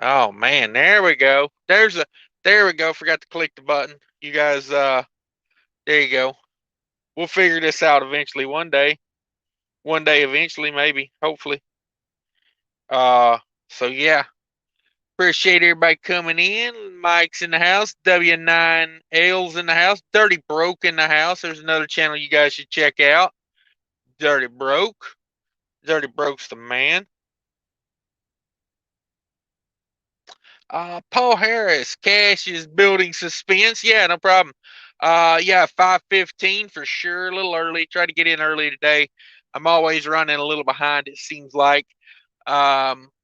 Oh man, there we go. There we go. Forgot to click the button. You guys, there you go. We'll figure this out eventually one day. One day, eventually, maybe, hopefully. Uh, so yeah, appreciate everybody coming in. Mike's in the house. W9L's in the house. Dirty Broke in the house. There's another channel you guys should check out. Dirty Broke. Dirty Broke's the man. Paul Harris, cash is building suspense. Yeah, no problem. Yeah, 5:15 for sure. A little early. Try to get in early today. I'm always running a little behind, it seems like.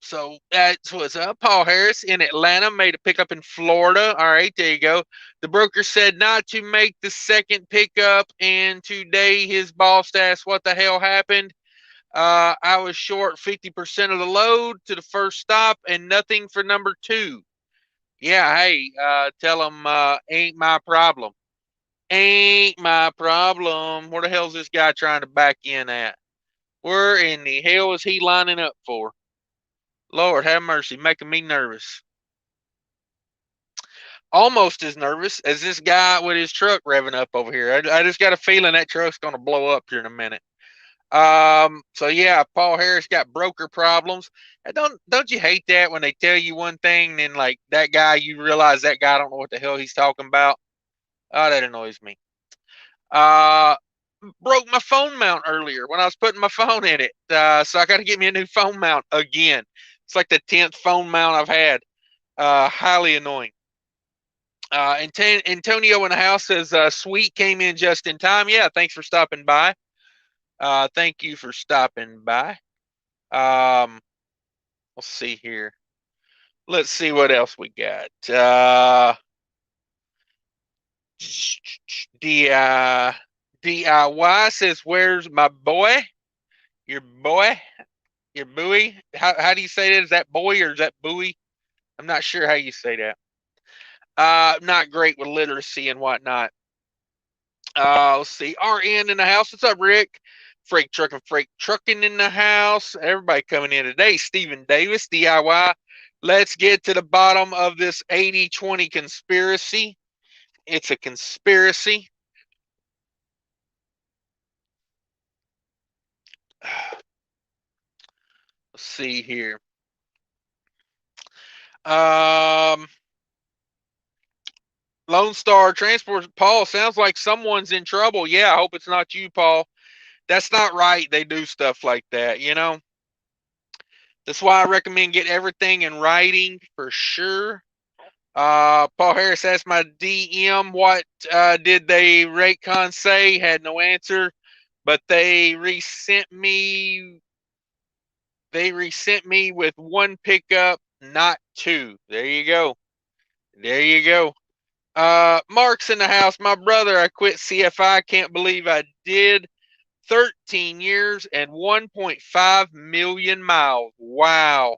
So that's what's up. Paul Harris in Atlanta made a pickup in Florida. All right, there you go. The broker said not to make the second pickup, and today his boss asked what the hell happened. I was short 50% of the load to the first stop and nothing for number two. Yeah, hey, tell them ain't my problem. Ain't my problem. Where the hell's this guy trying to back in at? Where in the hell is he lining up for? Lord have mercy, making me nervous. Almost as nervous as this guy with his truck revving up over here. I just got a feeling that truck's going to blow up here in a minute. So yeah, Paul Harris got broker problems. Don't you hate that when they tell you one thing and then like that guy, you realize that guy don't know what the hell he's talking about? Oh, that annoys me. Uh, Broke my phone mount earlier when I was putting my phone in it. So I got to get me a new phone mount again. It's like the 10th phone mount I've had. Highly annoying. Antonio in the house says, Sweet came in just in time. Yeah, thanks for stopping by. Thank you for stopping by. Let's see here. Let's see what else we got. DIY says, "Where's my boy? Your boy? Your buoy? How do you say that? Is that boy or is that buoy? I'm not sure how you say that. Not great with literacy and whatnot. Let's see. RN in the house. What's up, Rick? Freight trucking in the house. Everybody coming in today. Stephen Davis, DIY. Let's get to the bottom of this 80-20 conspiracy. It's a conspiracy. Let's see here. Um, Lone Star Transport, Paul, sounds like someone's in trouble. Yeah, I hope it's not you, Paul. That's not right. They do stuff like that, you know? That's why I recommend get everything in writing for sure. Paul Harris asked my DM what did they Raycon say? Had no answer, but they resent me. They resent me with one pickup, not two. There you go. There you go. Mark's in the house. My brother, I quit CFI. Can't believe I did. 13 years and 1.5 million miles. Wow.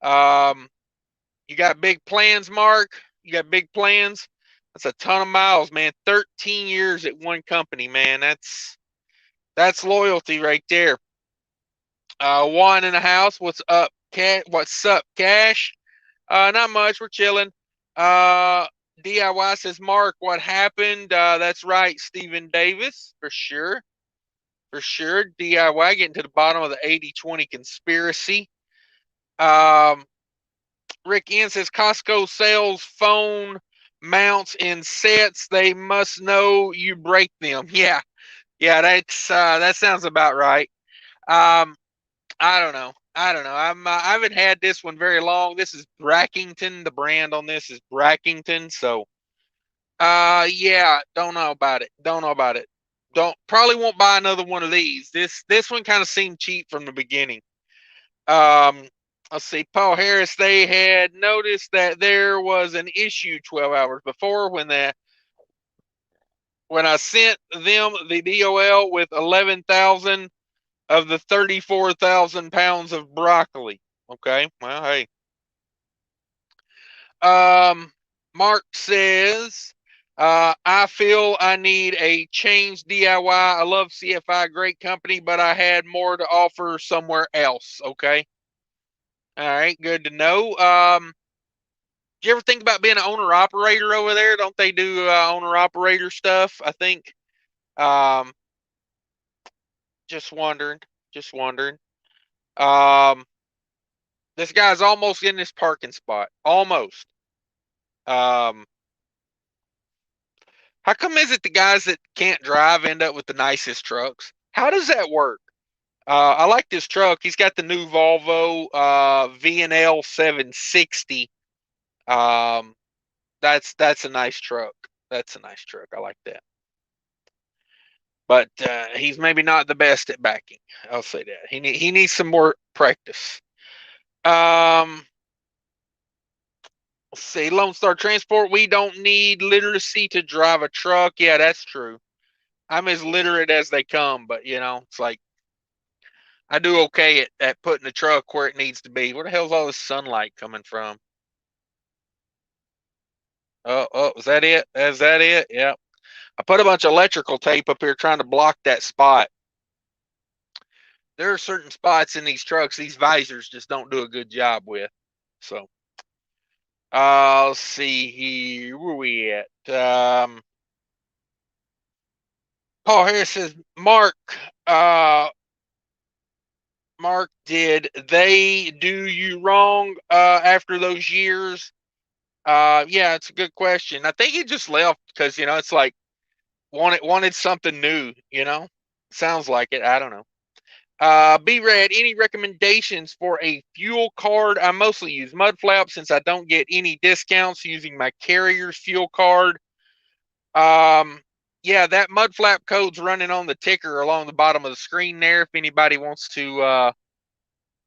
Um, you got big plans, Mark? You got big plans? That's a ton of miles, man. 13 years at one company, man. That's loyalty right there. Juan in the house. What's up, Cat? What's up, Cash? Not much. We're chilling. Uh, DIY says, Mark, what happened? That's right, Stephen Davis, for sure. For sure. DIY getting to the bottom of the 80-20 conspiracy. Rick N says, Costco sells phone mounts in sets. They must know you break them. Yeah. Yeah, that sounds about right. Um, I don't know. I don't know. I haven't had this one very long. This is Brackington. The brand on this is Brackington. So, yeah, don't know about it. Don't know about it. Don't Probably won't buy another one of these. This one kind of seemed cheap from the beginning. Um, let's see. Paul Harris. They had noticed that there was an issue 12 hours before when I sent them the DOL with 11,000 of the 34,000 pounds of broccoli. Okay, well, hey. Um, Mark says, I feel I need a change DIY. I love CFI, great company, but I had more to offer somewhere else. Okay. All right, good to know. Do you ever think about being an owner operator over there? Don't they do owner operator stuff? I think. Um, just wondering. Just wondering. Um, this guy's almost in this parking spot. Almost. Um, how come is it the guys that can't drive end up with the nicest trucks? How does that work? I like this truck. He's got the new Volvo V&L 760. Um, that's a nice truck. That's a nice truck. I like that. But he's maybe not the best at backing. I'll say that. He needs some more practice. Let's see. Lone Star Transport. We don't need literacy to drive a truck. Yeah, that's true. I'm as literate as they come, but it's like I do okay at putting the truck where it needs to be. Where the hell's all this sunlight coming from? Oh, is that it? Is that it? Yeah. I put a bunch of electrical tape up here trying to block that spot. There are certain spots in these trucks these visors just don't do a good job with. So, let's see here. Where we at? Paul Harris says, uh, Mark, did they do you wrong after those years? Yeah, it's a good question. I think he just left because it's like wanted something new. Sounds like it. I don't know. B-Red, any recommendations for a fuel card? I mostly use Mudflap since I don't get any discounts using my carrier's fuel card. Yeah, that Mudflap code's running on the ticker along the bottom of the screen there. If anybody wants to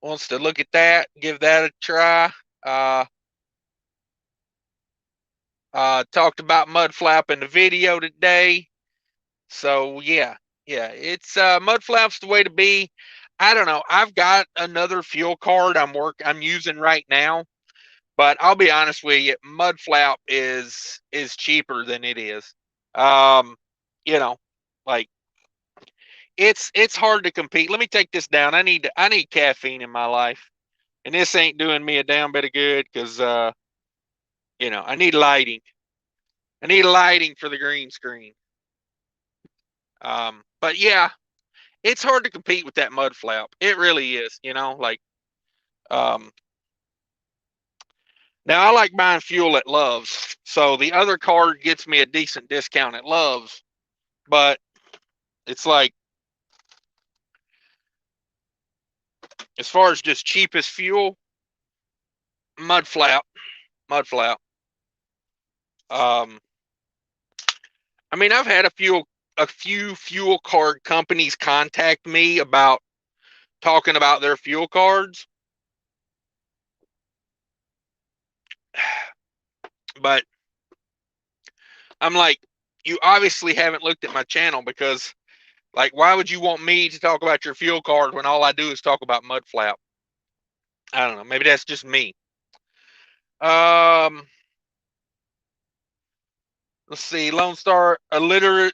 look at that, give that a try. Talked about Mudflap in the video today. So yeah, it's Mudflap's the way to be. I don't know. I've got another fuel card I'm using right now, but I'll be honest with you, Mudflap is cheaper than it is. Um, like it's hard to compete. Let me take this down. I need caffeine in my life, and this ain't doing me a damn bit of good because I need lighting. I need lighting for the green screen. But yeah, it's hard to compete with that Mudflap. It really is. Um, now I like buying fuel at Love's, so the other card gets me a decent discount at Love's, but it's like as far as just cheapest fuel, Mudflap, Mudflap. Um, I mean, I've had a few fuel card companies contact me about talking about their fuel cards, but I'm like, you obviously haven't looked at my channel because, like, why would you want me to talk about your fuel card when all I do is talk about Mudflap? I don't know. Maybe that's just me. Um, let's see. Lone Star, illiteracy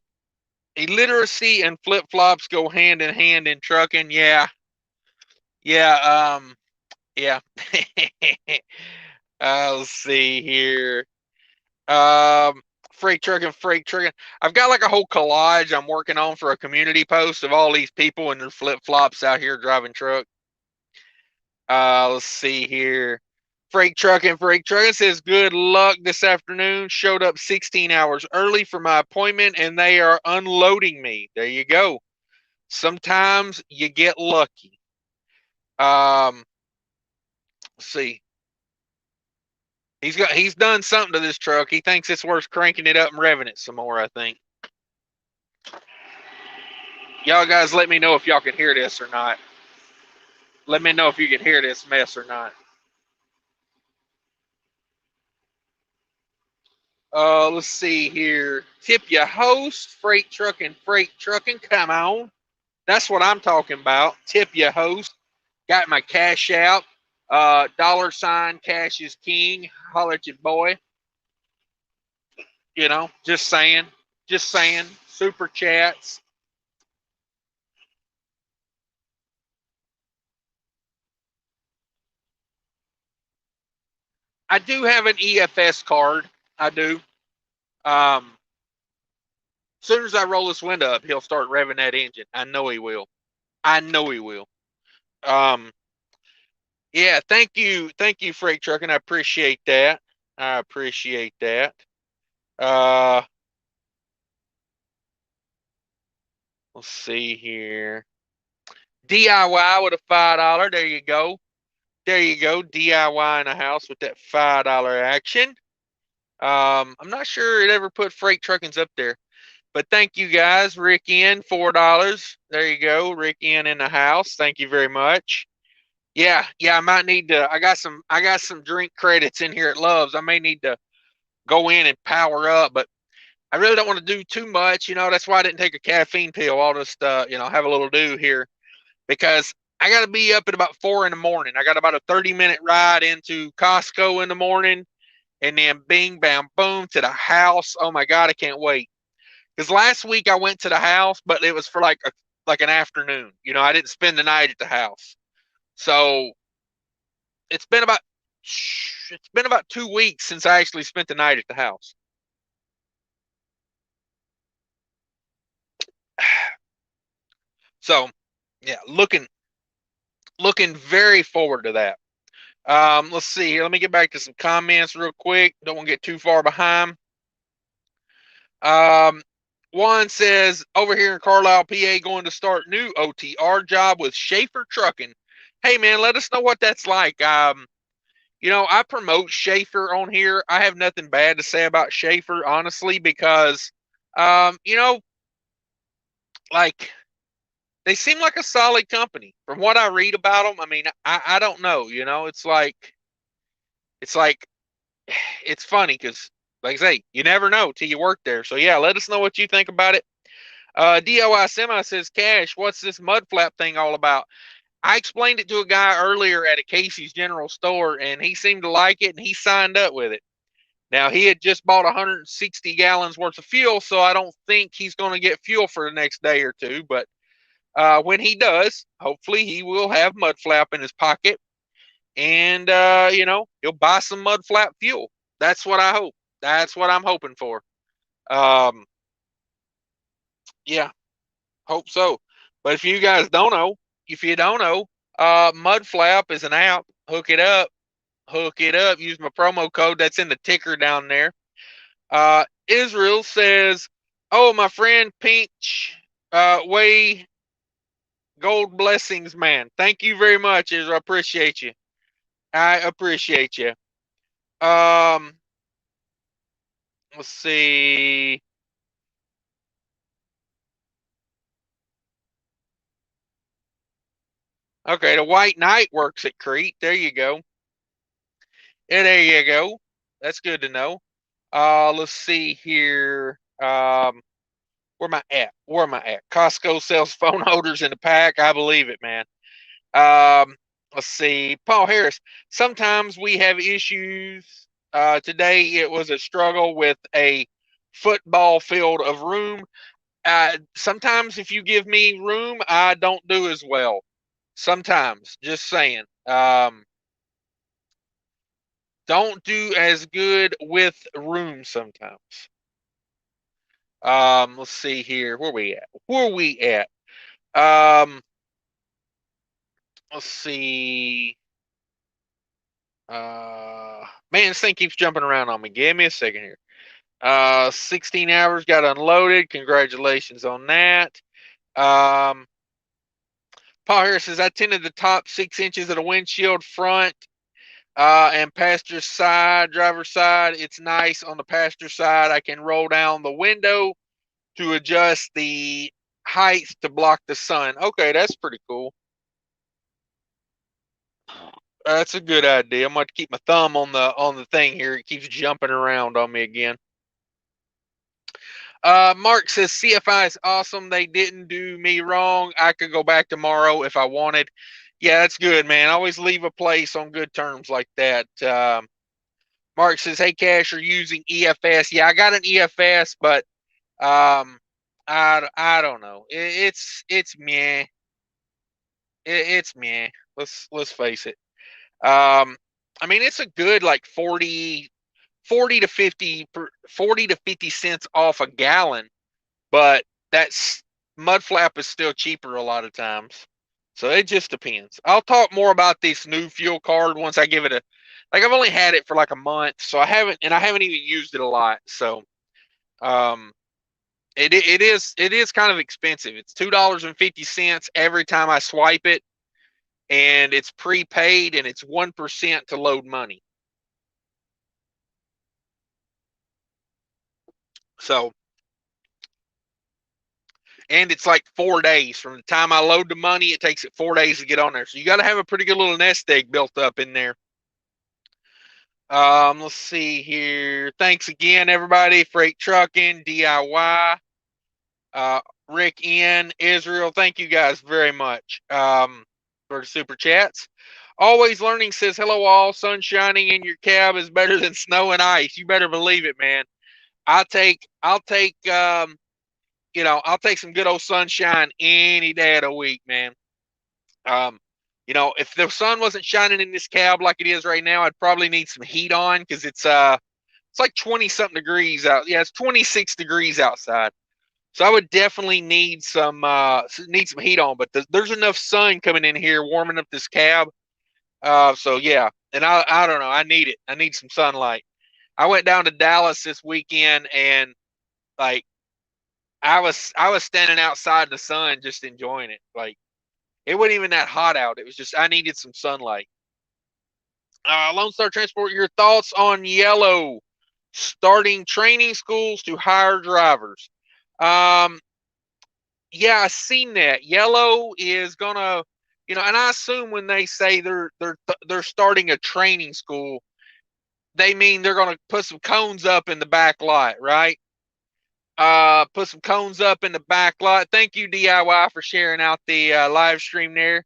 and flip flops go hand in hand in trucking. Yeah, yeah. Yeah. Let's see here. Um, freight trucking, freight trucking. I've got like a whole collage I'm working on for a community post of all these people in their flip flops out here driving truck. Let's see here. Freight trucking says good luck this afternoon. Showed up 16 hours early for my appointment and they are unloading me. There you go. Sometimes you get lucky. Let's see. He's done something to this truck. He thinks it's worth cranking it up and revving it some more, I think. Y'all guys let me know if y'all can hear this or not. Let me know if you can hear this mess or not. Let's see here. Tip your host, freight trucking, come on. That's what I'm talking about. Tip your host. Got my cash out. $ cash is king. Holler at your boy. Just saying. Just saying. Super chats. I do have an EFS card. I do. As soon as I roll this window up, he'll start revving that engine. I know he will. I know he will. Um, yeah, thank you, Freight Trucking. I appreciate that. I appreciate that. Uh, let's see here. DIY with a $5. There you go. There you go. DIY in a house with that $5 action. I'm not sure it ever put Freight Trucking's up there, but thank you guys. Rick in $4. There you go. Rick in the house. Thank you very much. Yeah, I might need to. I got some drink credits in here at Love's. I may need to go in and power up, but I really don't want to do too much. That's why I didn't take a caffeine pill. I'll just have a little do here because I got to be up at about 4 in the morning. I got about a 30-minute ride into Costco in the morning, and then bing, bam, boom to the house. Oh my God, I can't wait. Because last week I went to the house, but it was for like an afternoon. I didn't spend the night at the house. So it's been about 2 weeks since I actually spent the night at the house. So yeah, looking very forward to that. Let's see here. Let me get back to some comments real quick. Don't want to get too far behind. Juan says, over here in Carlisle, PA, going to start new OTR job with Schaefer Trucking. Hey, man, let us know what that's like. I promote Schaefer on here. I have nothing bad to say about Schaefer, honestly, because, like, they seem like a solid company. From what I read about them, I mean, I don't know, it's like, it's funny because, like I say, you never know till you work there. So, yeah, let us know what you think about it. DOI Semi says, Cash, what's this mud flap thing all about? I explained it to a guy earlier at a Casey's General Store, and he seemed to like it, and he signed up with it. Now, he had just bought 160 gallons worth of fuel, so I don't think he's going to get fuel for the next day or two. But when he does, hopefully he will have mud flap in his pocket, and, he'll buy some mud flap fuel. That's what I hope. That's what I'm hoping for. Yeah, hope so. But if you guys don't know, Mud Flap is an app. Hook it up. Use my promo code that's in the ticker down there. Israel says, "Oh, my friend Pinch, way gold blessings, man. Thank you very much, Israel. I appreciate you. I appreciate you. Um, let's see. Okay, the White Knight works at Crete. There you go. Yeah, there you go. That's good to know. Let's see here. Where am I at? Costco sells phone holders in the pack. I believe it, man. Let's see. Paul Harris. Sometimes we have issues. Today it was a struggle with a football field of room. Sometimes if you give me room, I don't do as well. Sometimes, just saying. Don't do as good with room sometimes. Let's see here. Where we at? Let's see. Man, this thing keeps jumping around on me. Give me a second here. 16 hours got unloaded. Congratulations on that. Paul Harris says, I tinted the top 6 inches of the windshield front and passenger side, driver's side. It's nice on the passenger side. I can roll down the window to adjust the height to block the sun. Okay, that's pretty cool. That's a good idea. I'm going to keep my thumb on the thing here. It keeps jumping around on me again. Mark says CFI is awesome. They didn't do me wrong. I could go back tomorrow if I wanted. Yeah, that's good, man. Always leave a place on good terms like that. Mark says, "Hey, Cash, are using EFS?" Yeah, I got an EFS, but I don't know. It's meh. It's meh. Let's face it. I mean, it's a good like 40 to 50 cents off a gallon, but that's mud flap is still cheaper a lot of times. So it just depends. I'll talk more about this new fuel card once I give it a like I've only had it for like a month, so I haven't even used it a lot. So um it is kind of expensive. It's $2.50 every time I swipe it, and it's prepaid, and it's 1% to load money. So, and it's like 4 days from the time I load the money. It takes it 4 days to get on there. So you got to have a pretty good little nest egg built up in there. Let's see here. Thanks again, everybody. Freight Trucking, DIY, uh, Rick N, Israel. Thank you guys very much for the super chats. Always Learning says, hello all. Sun shining in your cab is better than snow and ice. You better believe it, man. I'll take some good old sunshine any day of the week, man. Um, if the sun wasn't shining in this cab like it is right now, I'd probably need some heat on because it's like 20 something degrees out. Yeah, it's 26 degrees outside. So I would definitely need some heat on, but there's enough sun coming in here warming up this cab. So yeah, and I don't know, I need it. I need some sunlight. I went down to Dallas this weekend, and like I was standing outside the sun just enjoying it. Like it wasn't even that hot out. It was just I needed some sunlight. Lone Star Transport, your thoughts on Yellow starting training schools to hire drivers? Um, yeah, I seen that. Yellow is gonna, and I assume when they say they're starting a training school, they mean they're gonna put some cones up in the back lot, right? Put some cones up in the back lot. Thank you, DIY, for sharing out the live stream there.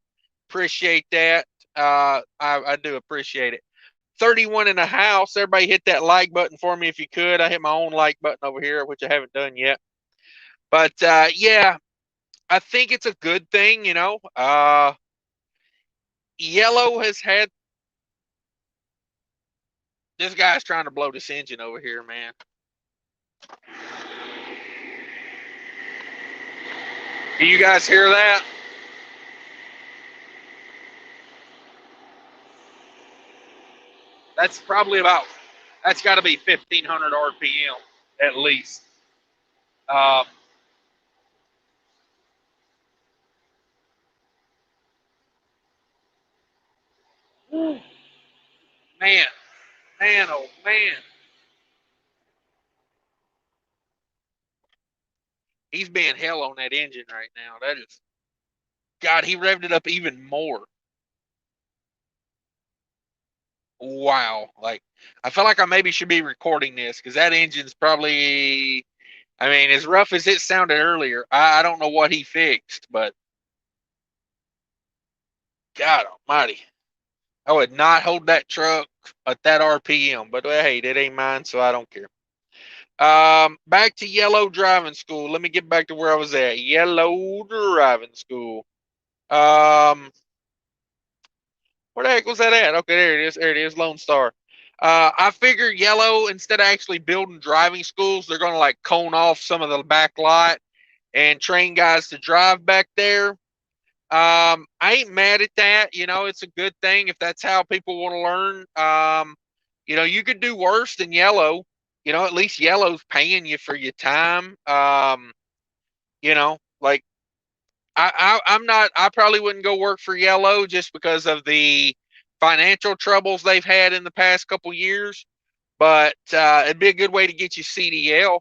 Appreciate that. I do appreciate it. 31 in the house. Everybody hit that like button for me if you could. I hit my own like button over here, which I haven't done yet. But yeah, I think it's a good thing, Yellow has had this guy's trying to blow this engine over here, man. Do you guys hear that? That's probably that's got to be 1,500 RPM at least. Um, man, man, oh man, he's being hell on that engine right now. That is, God, he revved it up even more. Wow, like I feel like I maybe should be recording this because that engine's probably, I mean, as rough as it sounded earlier. I don't know what he fixed, but God Almighty, I would not hold that truck at that RPM. But well, hey, that ain't mine, so I don't care. Back to Yellow Driving School. Let me get back to where I was at. Yellow Driving School. Where the heck was that at? Okay, there it is. There it is. Lone Star. I figure Yellow, instead of actually building driving schools, they're gonna like cone off some of the back lot and train guys to drive back there. I ain't mad at that. It's a good thing if that's how people want to learn. You could do worse than Yellow. At least Yellow's paying you for your time. Like I'm not. I probably wouldn't go work for Yellow just because of the financial troubles they've had in the past couple years. But it'd be a good way to get you CDL.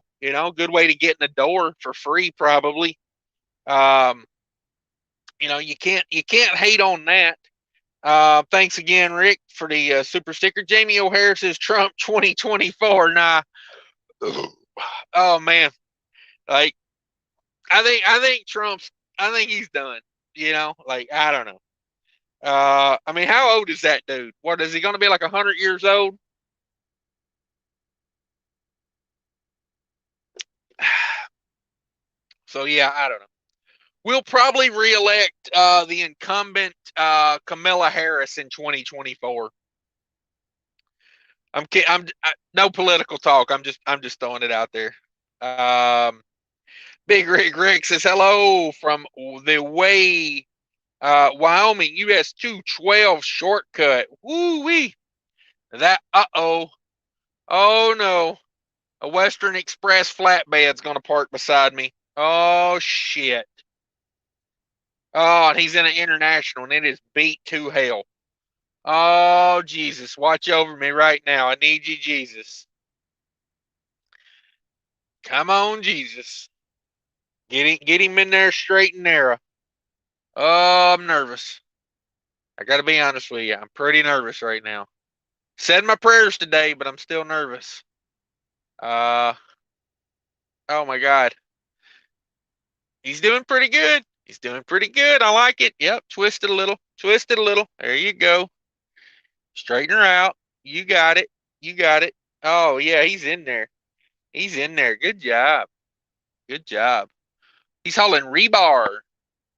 Good way to get in the door for free, probably. Um, you can't hate on that. Thanks again, Rick, for the super sticker. Jamie O'Hare says Trump 2024. Nah, oh man, like I think Trump's. I think he's done. Like I don't know. I mean, how old is that dude? What is he going to be like 100 years old? So yeah, I don't know. We'll probably reelect the incumbent Kamala Harris in 2024. No political talk. I'm just throwing it out there. Big Rick says hello from the way Wyoming US 212 shortcut. Woo wee. That oh no. A Western Express flatbed's gonna park beside me. Oh shit. Oh, and he's in an international and it is beat to hell. Oh Jesus, watch over me right now. I need you, Jesus. Come on, Jesus. Get him in there straight and narrow. Oh, I'm nervous. I gotta be honest with you. I'm pretty nervous right now. Said my prayers today, but I'm still nervous. Oh my God. He's doing pretty good. He's doing pretty good. I like it. Yep. Twist it a little. Twist it a little. There you go. Straighten her out. You got it. You got it. Oh yeah, he's in there. He's in there. Good job. Good job. He's hauling rebar.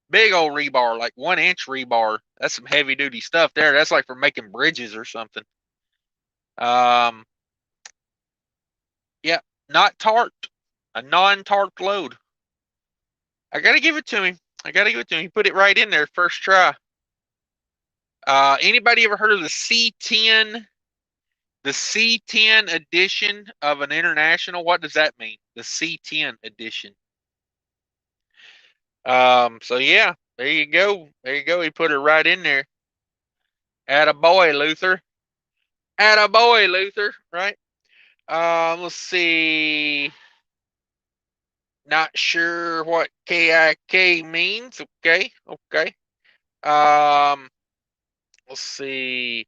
Big old rebar, like 1-inch rebar. That's some heavy duty stuff there. That's like for making bridges or something. Yeah, not tarped. A non-tarped load. I gotta give it to him. I gotta give it to him. He put it right in there first try. Anybody ever heard of the C10? The C10 edition of an international? What does that mean? The C10 edition. So yeah, there you go. There you go. He put it right in there. Attaboy, Luther. Attaboy, Luther, right? Let's see. Not sure what KIK means. Okay, okay. Let's see.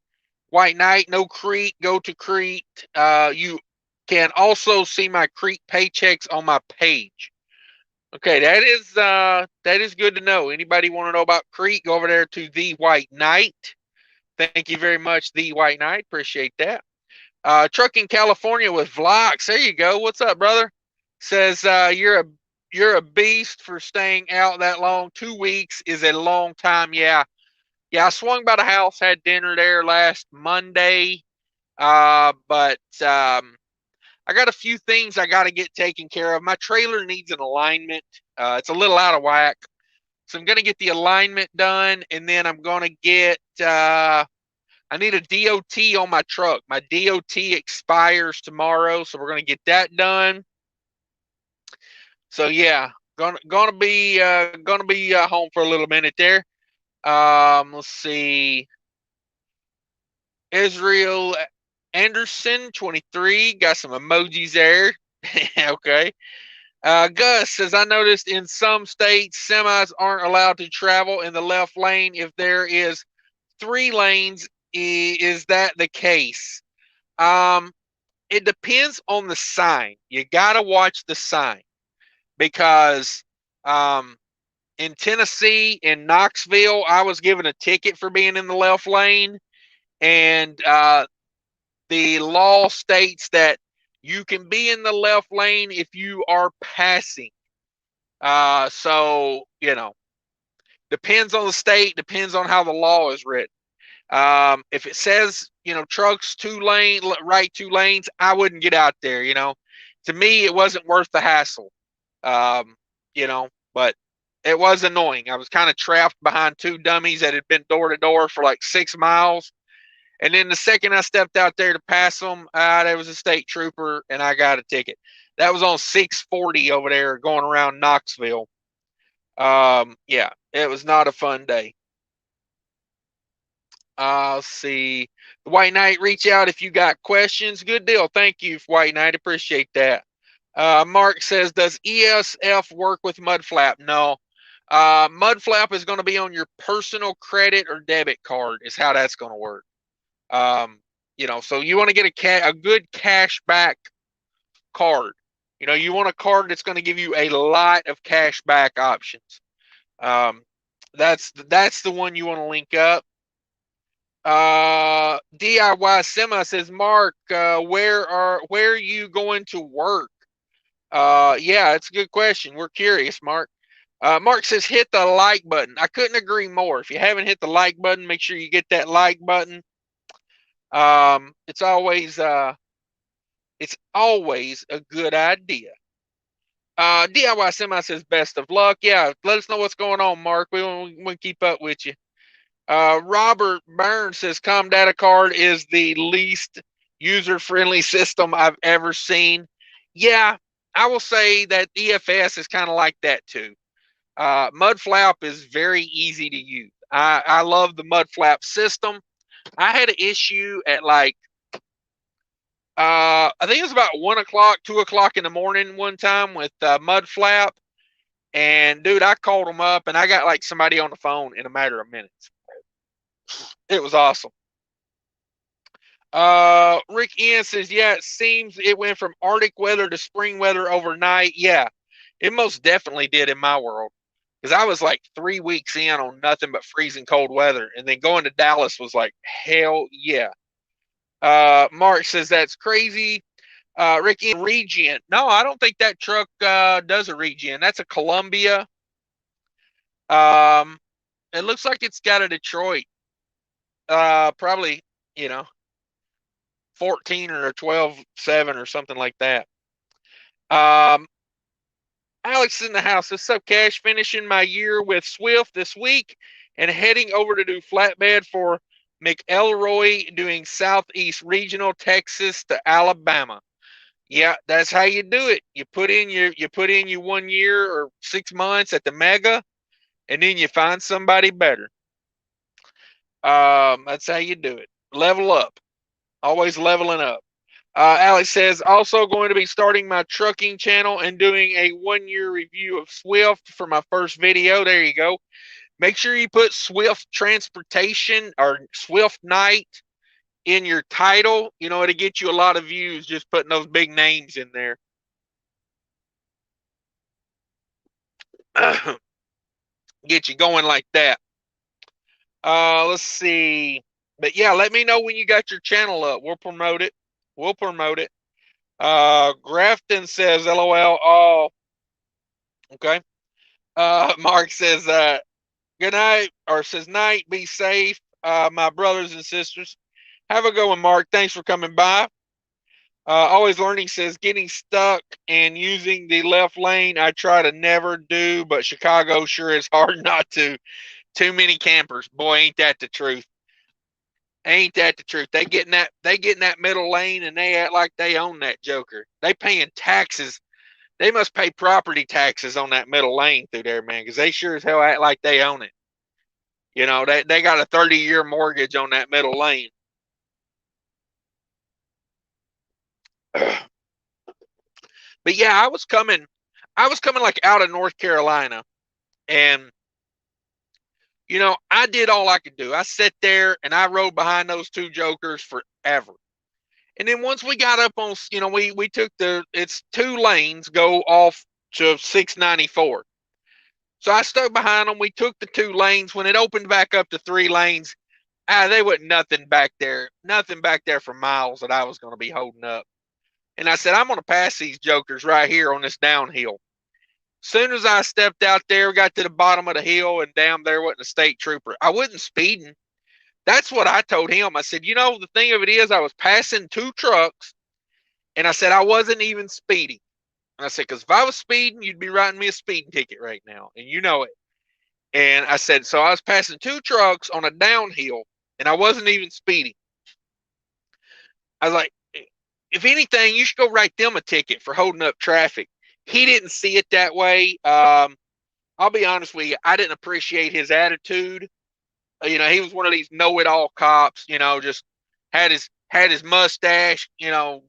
White Knight, no Crete, go to Crete. You can also see my Crete paychecks on my page. Okay, that is good to know. Anybody want to know about Crete? Go over there to The White Knight. Thank you very much, The White Knight. Appreciate that. Trucking California with Vlogs. There you go. What's up, brother? Says you're a beast for staying out that long. 2 weeks is a long time. Yeah. Yeah, I swung by the house, had dinner there last Monday. But I got a few things I got to get taken care of. My trailer needs an alignment. It's a little out of whack. So I'm going to get the alignment done, and then I'm going to get I need a DOT on my truck. My DOT expires tomorrow, so we're going to get that done. So yeah, gonna be home for a little minute there. Let's see. Israel Anderson 23 got some emojis there. Okay. Gus says, I noticed in some states semis aren't allowed to travel in the left lane if there is 3 lanes. Is that the case? It depends on the sign. You got to watch the sign because in Tennessee, in Knoxville, I was given a ticket for being in the left lane, and the law states that you can be in the left lane if you are passing. So, depends on the state, depends on how the law is written. If it says, trucks 2 lanes, I wouldn't get out there, To me, it wasn't worth the hassle. But it was annoying. I was kind of trapped behind 2 dummies that had been door to door for like 6 miles. And then the second I stepped out there to pass them, there was a state trooper and I got a ticket. That was on 640 over there going around Knoxville. Yeah, it was not a fun day. Let's see. The White Knight, reach out if you got questions. Good deal. Thank you, White Knight. Appreciate that. Mark says, does ESF work with Mudflap? No. Mudflap is going to be on your personal credit or debit card is how that's going to work. So you want to get a good cash back card. You want a card that's going to give you a lot of cash back options. That's the one you want to link up. DIY Semi says, Mark, where are you going to work? Yeah, it's a good question. We're curious, Mark. Mark says, hit the like button. I couldn't agree more. If you haven't hit the like button, make sure you get that like button. It's always a good idea. DIY Semi says best of luck. Yeah, let us know what's going on, Mark. We want to keep up with you. Robert Burns says COM Data Card is the least user-friendly system I've ever seen. Yeah, I will say that EFS is kind of like that too. Mudflap is very easy to use. I love the Mudflap system. I had an issue at like I think it was about 1 o'clock, 2 o'clock in the morning one time with Mudflap. And dude, I called them up and I got like somebody on the phone in a matter of minutes. It was awesome. Rick Ian says, yeah, it seems it went from Arctic weather to spring weather overnight. Yeah, it most definitely did in my world. Because I was like 3 weeks in on nothing but freezing cold weather. And then going to Dallas was like, hell yeah. Mark says, that's crazy. Rick Ian, regen. No, I don't think that truck does a regen. That's a Columbia. It looks like it's got a Detroit. Probably, 14 or a 12.7 or something like that. Alex in the house. What's up, Cash? Finishing my year with Swift this week and heading over to do flatbed for McElroy doing Southeast Regional, Texas to Alabama. Yeah, that's how you do it. You put in your 1 year or 6 months at the mega, and then you find somebody better. That's how you do it. Level up. Always leveling up. Alex says, also going to be starting my trucking channel and doing a 1 year review of Swift for my first video. There you go. Make sure you put Swift Transportation or Swift Night in your title. It'll get you a lot of views just putting those big names in there. Get you going like that. Let's see. But yeah, let me know when you got your channel up. We'll promote it. Grafton says, LOL. Oh, okay. Mark says, good night, or says night, be safe. My brothers and sisters. Have a good one, Mark. Thanks for coming by. Always Learning says, getting stuck and using the left lane, I try to never do, but Chicago sure is hard not to. Too many campers. Boy, ain't that the truth. Ain't that the truth? They get in that middle lane and they act like they own that joker. They paying taxes. They must pay property taxes on that middle lane through there, man, because they sure as hell act like they own it. They got a 30-year mortgage on that middle lane. But yeah, I was coming like out of North Carolina, and I did all I could do. I sat there and I rode behind those two jokers forever. And then once we got up on, we took it's 2 lanes go off to 694. So I stuck behind them. We took the 2 lanes. When it opened back up to 3 lanes, they wasn't nothing back there for miles that I was going to be holding up. And I said, I'm going to pass these jokers right here on this downhill. Soon as I stepped out there, got to the bottom of the hill, and down there wasn't a state trooper. I wasn't speeding. That's what I told him. I said, the thing of it is, I was passing 2 trucks, and I said I wasn't even speeding. And I said, because if I was speeding, you'd be writing me a speeding ticket right now, and you know it. And I said, so I was passing 2 trucks on a downhill, and I wasn't even speeding. I was like, if anything, you should go write them a ticket for holding up traffic. He didn't see it that way. I'll be honest with you, I didn't appreciate his attitude. He was one of these know-it-all cops. Just had his mustache,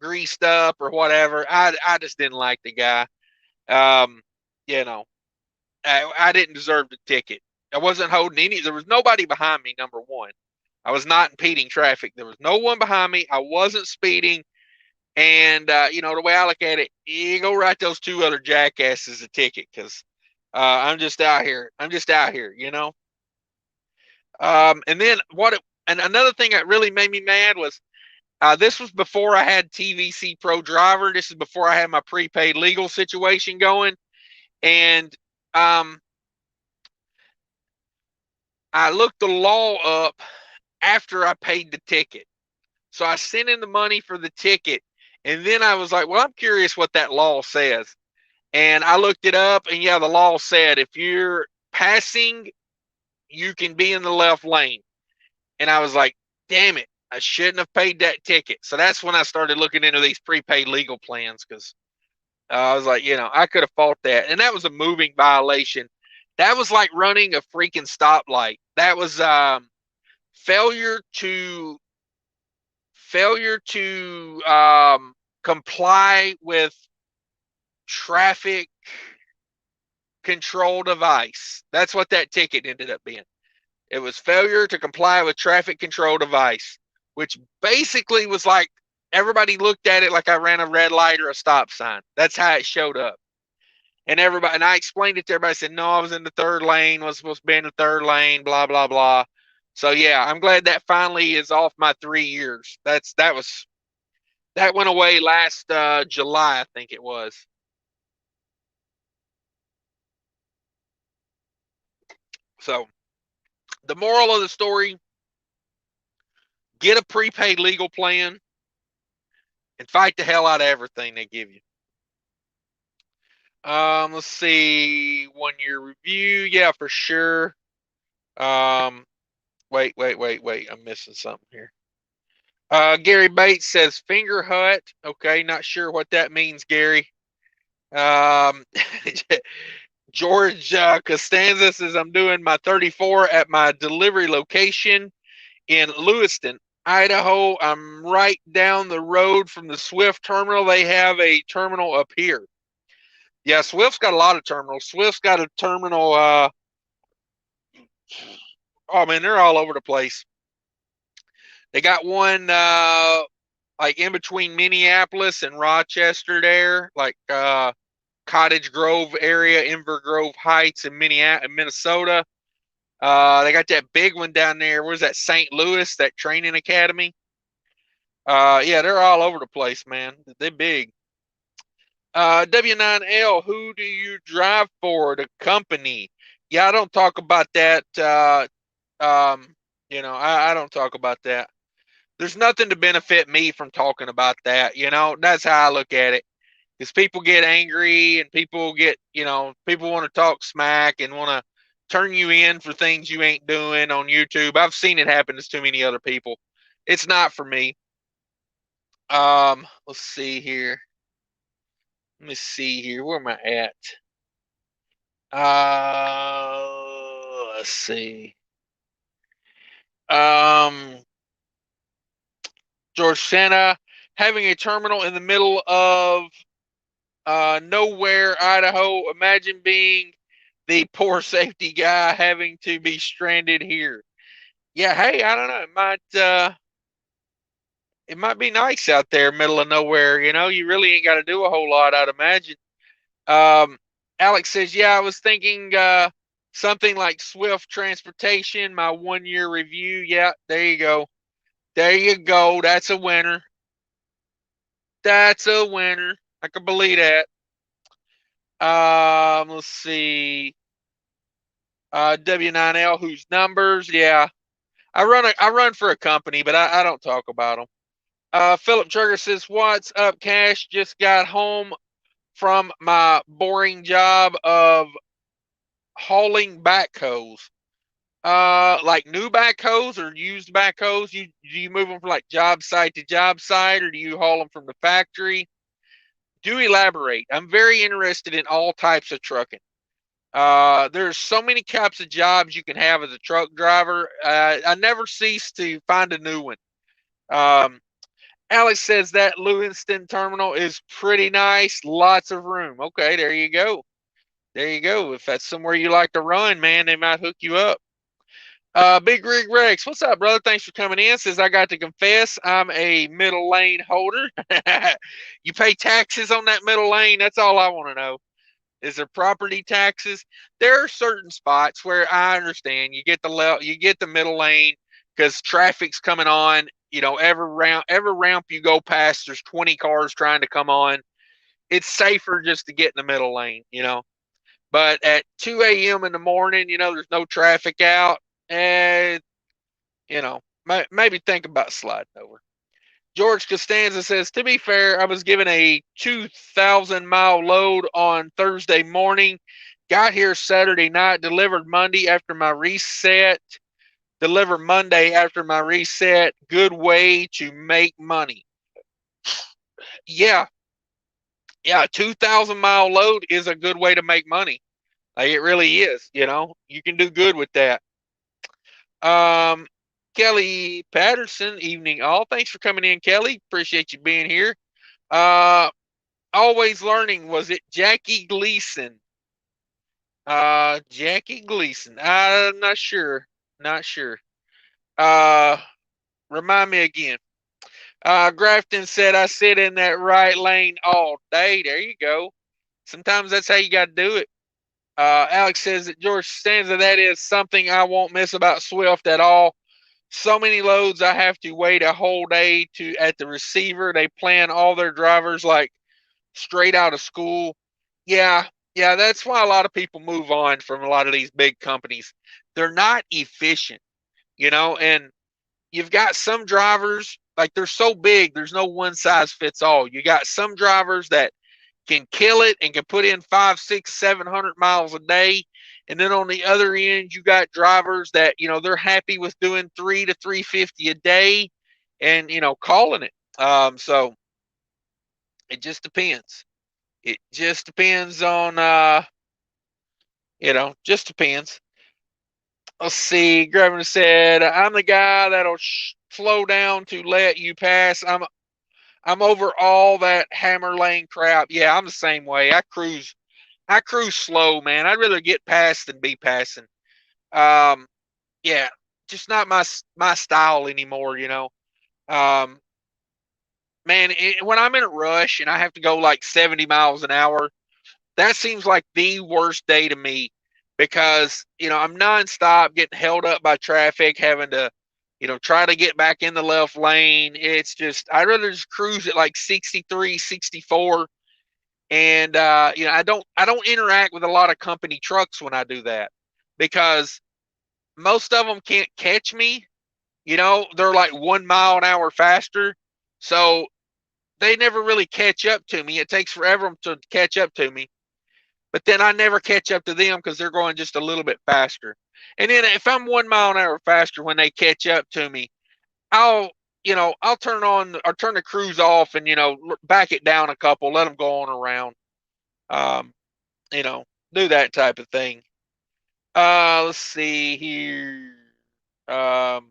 greased up or whatever. I just didn't like the guy. I didn't deserve the ticket. I wasn't holding any. There was nobody behind me. Number one, I was not impeding traffic. There was no one behind me. I wasn't speeding. And, the way I look at it, you go write those 2 other jackasses a ticket because I'm just out here. And then and another thing that really made me mad was this was before I had TVC Pro Driver. This is before I had my prepaid legal situation going. And I looked the law up after I paid the ticket. So I sent in the money for the ticket, and then I was like, well, I'm curious what that law says. And I looked it up, and yeah, the law said if you're passing, you can be in the left lane. And I was like, damn it, I shouldn't have paid that ticket. So that's when I started looking into these prepaid legal plans, because I was like, I could have fought that. And that was a moving violation. That was like running a freaking stoplight. That was failure to comply with traffic control device. That's what that ticket ended up being. It was failure to comply with traffic control device, which basically was like everybody looked at it like I ran a red light or a stop sign. That's how it showed up. And I explained it to everybody. I said, no, I was in the third lane, was supposed to be in the third lane, blah, blah, blah. So yeah, I'm glad that finally is off my 3 years. That went away last July, I think it was. So the moral of the story, get a prepaid legal plan and fight the hell out of everything they give you. Let's see, 1 year review. Yeah, for sure. Wait. I'm missing something here. Gary Bates says Finger Hut. Okay, not sure what that means, Gary. George Costanza says I'm doing my 34 at my delivery location in Lewiston, Idaho. I'm right down the road from the Swift terminal. They have a terminal up here. Yeah, Swift's got a lot of terminals. Swift's got a terminal. Oh man, they're all over the place. They got one like in between Minneapolis and Rochester there, like Cottage Grove area, Inver Grove Heights in Minnesota. They got that big one down there. Where's that? St. Louis, that training academy. Yeah, they're all over the place, man. They're big. W9L, who do you drive for? The company. Yeah, I don't talk about that. I don't talk about that. There's nothing to benefit me from talking about that. That's how I look at it. Because people get angry and people want to talk smack and want to turn you in for things you ain't doing on YouTube. I've seen it happen to too many other people. It's not for me. Let's see here. Let me see here. Where am I at? Let's see. George Santa, having a terminal in the middle of nowhere, Idaho. Imagine being the poor safety guy having to be stranded here. Yeah, hey, I don't know. It might be nice out there, middle of nowhere. You really ain't got to do a whole lot, I'd imagine. Alex says, yeah, I was thinking something like Swift Transportation, my 1 year review. Yeah, there you go. There you go. That's a winner. That's a winner. I can believe that. Let's see. W9L, whose numbers? Yeah, I run for a company, but I don't talk about them. Philip Trigger says, "What's up, Cash? Just got home from my boring job of hauling backhoes. Like new backhoes or used backhoes? Do you move them from like job site to job site, or do you haul them from the factory? Do elaborate. I'm very interested in all types of trucking. There's so many types of jobs you can have as a truck driver. I never cease to find a new one. Um, Alex says that Lewiston terminal is pretty nice. Lots of room. Okay, there you go. There you go. If that's somewhere you like to run, man, they might hook you up. Big Rig Rex, what's up, brother? Thanks for coming in. Says I got to confess, I'm a middle lane holder. You pay taxes on that middle lane. That's all I want to know. Is there property taxes? There are certain spots where I understand you get the middle lane because traffic's coming on. Every ramp you go past, there's 20 cars trying to come on. It's safer just to get in the middle lane. But at 2 a.m. in the morning, there's no traffic out, and maybe think about sliding over. George Costanza says, to be fair, I was given a 2,000-mile load on Thursday morning. Got here Saturday night, delivered Monday after my reset. Deliver Monday after my reset. Good way to make money. Yeah. Yeah, 2,000-mile load is a good way to make money. Like, it really is, you know. You can do good with that. Kelly Patterson, evening all. Thanks for coming in, Kelly. Appreciate you being here. Always learning. Was it Jackie Gleason? Jackie Gleason. I'm not sure. Not sure. Remind me again. Grafton said, I sit in that right lane all day. There you go. Sometimes that's how you got to do it. Alex says that George Stanza, that is something I won't miss about Swift at all. So many loads I have to wait a whole day to at the receiver. They plan all their drivers like straight out of school. Yeah, yeah, that's why a lot of people move on from a lot of these big companies. They're not efficient, you know, and you've got some drivers, like they're so big, there's no one size fits all. You got some drivers that can kill it and can put in 5, 6, 700 miles a day. And then on the other end, you got drivers that, you know, they're happy with doing 3 to 350 a day and, you know, calling it. So it just depends. It just depends on, just depends. Let's see. Grevin said, I'm the guy that'll slow down to let you pass. I'm over all that hammer lane crap. Yeah, I'm the same way. I cruise slow, man. I'd rather get past than be passing. Yeah, just not my style anymore, you know. Um, man, when I'm in a rush and I have to go like 70 miles an hour, that seems like the worst day to me because, you know, I'm nonstop getting held up by traffic, having to, you know, try to get back in the left lane. It's just, I'd rather just cruise at like 63, 64. And, you know, I don't interact with a lot of company trucks when I do that because most of them can't catch me. You know, they're like 1 mile an hour faster. So they never really catch up to me. It takes forever to catch up to me. But then I never catch up to them because they're going just a little bit faster. And then if I'm 1 mile an hour faster when they catch up to me, I'll, I'll turn the cruise off and, back it down a couple, let them go on around, um, you know, do that type of thing. Let's see here. Um,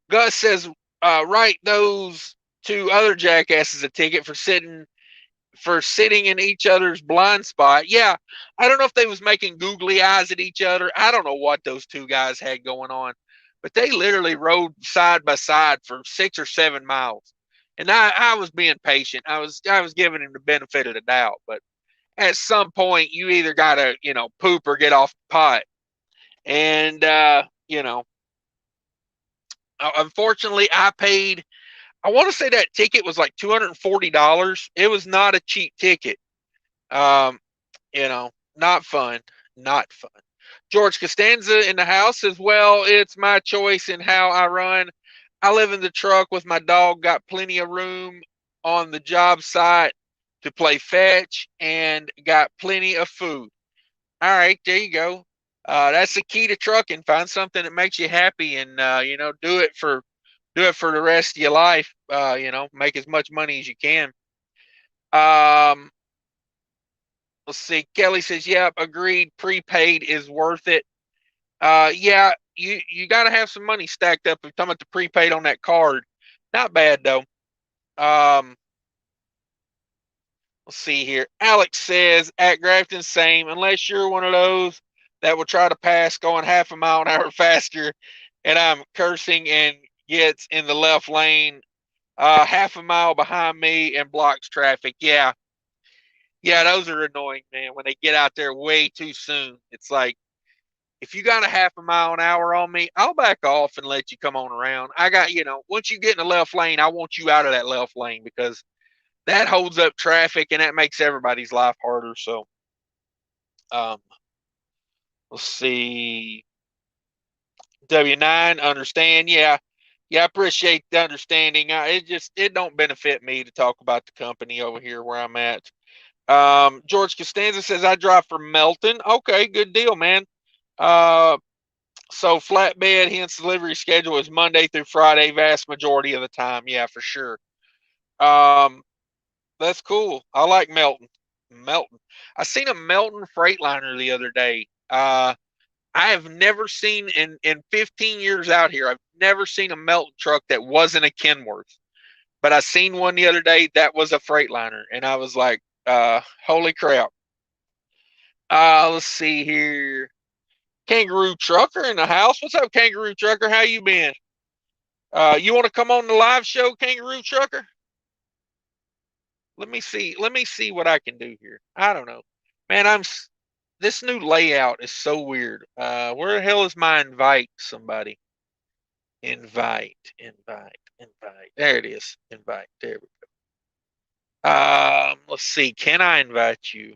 Gus says, write those two other jackasses a ticket for sitting in each other's blind spot. Yeah, I don't know if they was making googly eyes at each other. I don't know what those two guys had going on, but they literally rode side by side for 6 or 7 miles. And I was being patient. I was giving him the benefit of the doubt. But at some point, you either gotta poop or get off the pot. And unfortunately, I paid. I want to say that ticket was like $240. It was not a cheap ticket. Um, not fun. Not fun. George Costanza in the house says, well, it's my choice in how I run. I live in the truck with my dog, got plenty of room on the job site to play fetch, and got plenty of food. All right, there you go. That's the key to trucking. Find something that makes you happy, and do it for the rest of your life. Make as much money as you can. Um, let's see. Kelly says, "Yep, agreed. Prepaid is worth it." Yeah, you got to have some money stacked up. If you're talking about the prepaid on that card, not bad though. Um, let's see here. Alex says at Grafton, same. Unless you're one of those that will try to pass going half a mile an hour faster, and I'm cursing and gets in the left lane half a mile behind me and blocks traffic. Yeah. Yeah, those are annoying, man, when they get out there way too soon. It's like, if you got a half a mile an hour on me, I'll back off and let you come on around. I got, once you get in the left lane, I want you out of that left lane because that holds up traffic and that makes everybody's life harder. So, um, let's see. W9, understand. Yeah. Yeah, I appreciate the understanding. It don't benefit me to talk about the company over here where I'm at. George Costanza says I drive for Melton. Okay, good deal, man. Uh, so flatbed, hence delivery schedule is Monday through Friday, vast majority of the time. Yeah, for sure. Um, that's cool. I like Melton. Melton. I seen a Melton Freightliner the other day. I have never seen in 15 years out here. I've never seen a Melton truck that wasn't a Kenworth. But I seen one the other day that was a Freightliner, and I was like, holy crap. Let's see here. Kangaroo Trucker in the house. What's up, Kangaroo Trucker? How you been? You want to come on the live show, Kangaroo Trucker? Let me see. Let me see what I can do here. I don't know, man. This new layout is so weird. Where the hell is my invite? Somebody invite. There it is. Invite. There we go. Let's see. Can I invite you?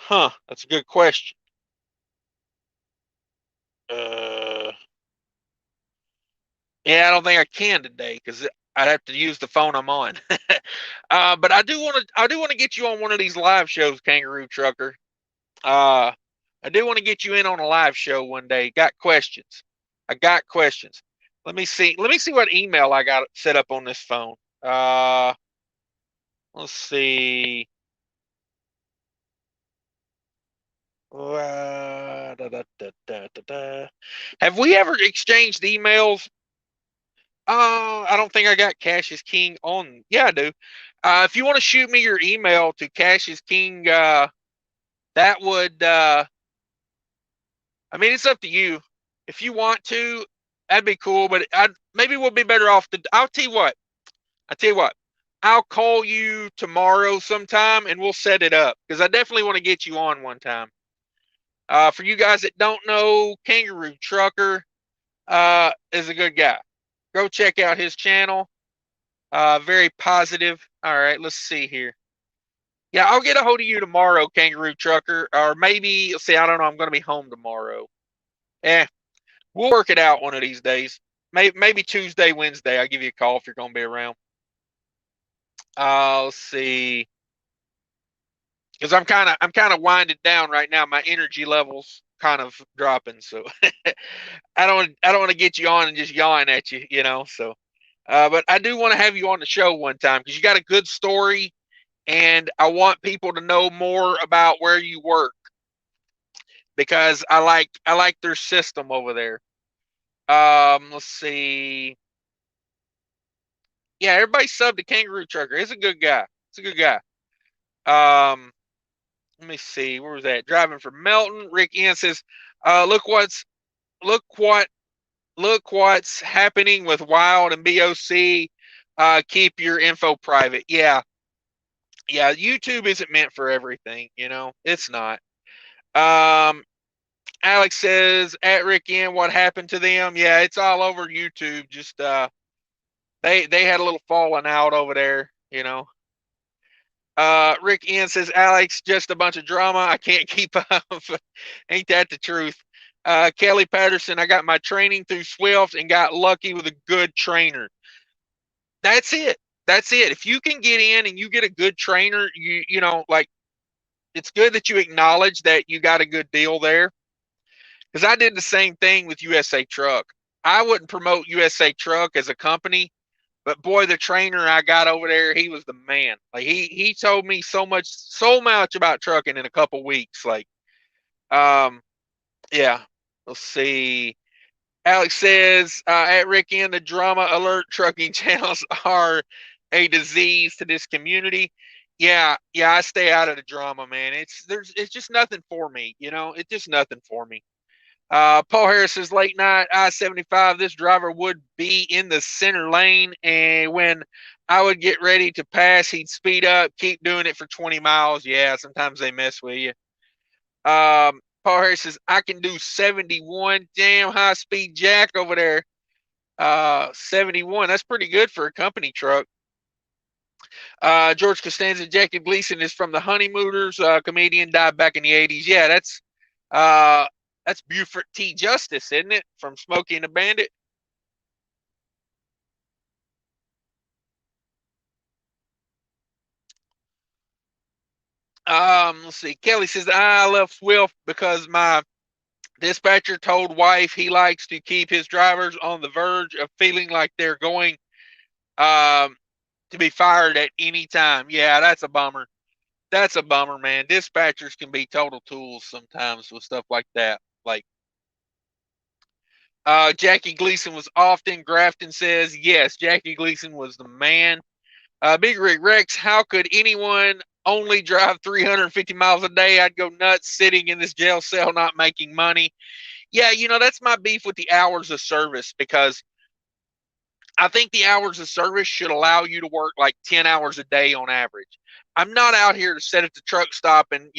That's a good question. Uh, yeah, I don't think I can today because I'd have to use the phone I'm on. But I do want to get you on one of these live shows, Kangaroo Trucker. I do want to get you in on a live show one day. Got questions? I got questions. Let me see. Let me see what email I got set up on this phone. Let's see. Have we ever exchanged emails? I don't think I got Cash is King on. Yeah, I do. If you want to shoot me your email to Cash is King, that would. I mean, it's up to you. If you want to, that'd be cool. But maybe we'll be better off. I'll tell you what. I tell you what. I'll call you tomorrow sometime and we'll set it up because I definitely want to get you on one time. For you guys that don't know, Kangaroo Trucker is a good guy. Go check out his channel. Very positive. All right, let's see here. Yeah, I'll get a hold of you tomorrow, Kangaroo Trucker, or maybe let's see. I don't know. I'm going to be home tomorrow. We'll work it out one of these days. Maybe Tuesday, Wednesday. I'll give you a call if you're going to be around. Let's see. Because I'm kind of winding down right now. My energy levels kind of dropping, so I don't want to get you on and just yawn at you, you know. So, but I do want to have you on the show one time because you got a good story, and I want people to know more about where you work because I like their system over there. Let's see. Yeah, everybody sub to Kangaroo Trucker. He's a good guy. It's a good guy. Um, let me see. Where was that? Driving from Melton. Rick Ian says, look look what what's happening with Wild and BOC. Keep your info private. Yeah. Yeah, YouTube isn't meant for everything, you know. It's not. Alex says at Rick Ian, what happened to them? Yeah, it's all over YouTube. Just they had a little falling out over there, you know. Rick Ian says, Alex, just a bunch of drama. I can't keep up. Ain't that the truth? Kelly Patterson, I got my training through Swift and got lucky with a good trainer. That's it. That's it. If you can get in and you get a good trainer, you know, like it's good that you acknowledge that you got a good deal there. Because I did the same thing with USA Truck. I wouldn't promote USA Truck as a company, but boy, the trainer I got over there, he was the man. Like he told me so much about trucking in a couple weeks. Like, yeah. Let's see. Alex says at Rick in the drama alert trucking channels are a disease to this community. Yeah, I stay out of the drama, man. It's just nothing for me, you know. It's just nothing for me. Paul Harris says late night I-75. This driver would be in the center lane, and when I would get ready to pass, he'd speed up, keep doing it for 20 miles. Yeah, sometimes they mess with you. Paul Harris says I can do 71. Damn high speed jack over there. 71. That's pretty good for a company truck. George Costanza, Jackie Gleason is from the Honeymooners. Comedian, died back in the 80s. Yeah, that's Buford T. Justice, isn't it? From Smokey and the Bandit. Let's see. Kelly says I left Swift because my dispatcher told wife he likes to keep his drivers on the verge of feeling like they're going um, to be fired at any time. Yeah, that's a bummer. That's a bummer, man. Dispatchers can be total tools sometimes with stuff like that. Like Jackie Gleason was often. Grafton says yes. Jackie Gleason was the man. Big Rig Rex, how could anyone only drive 350 miles a day? I'd go nuts sitting in this jail cell not making money. Yeah, that's my beef with the hours of service, because I think the hours of service should allow you to work like 10 hours a day on average. I'm not out here to sit at the truck stop and,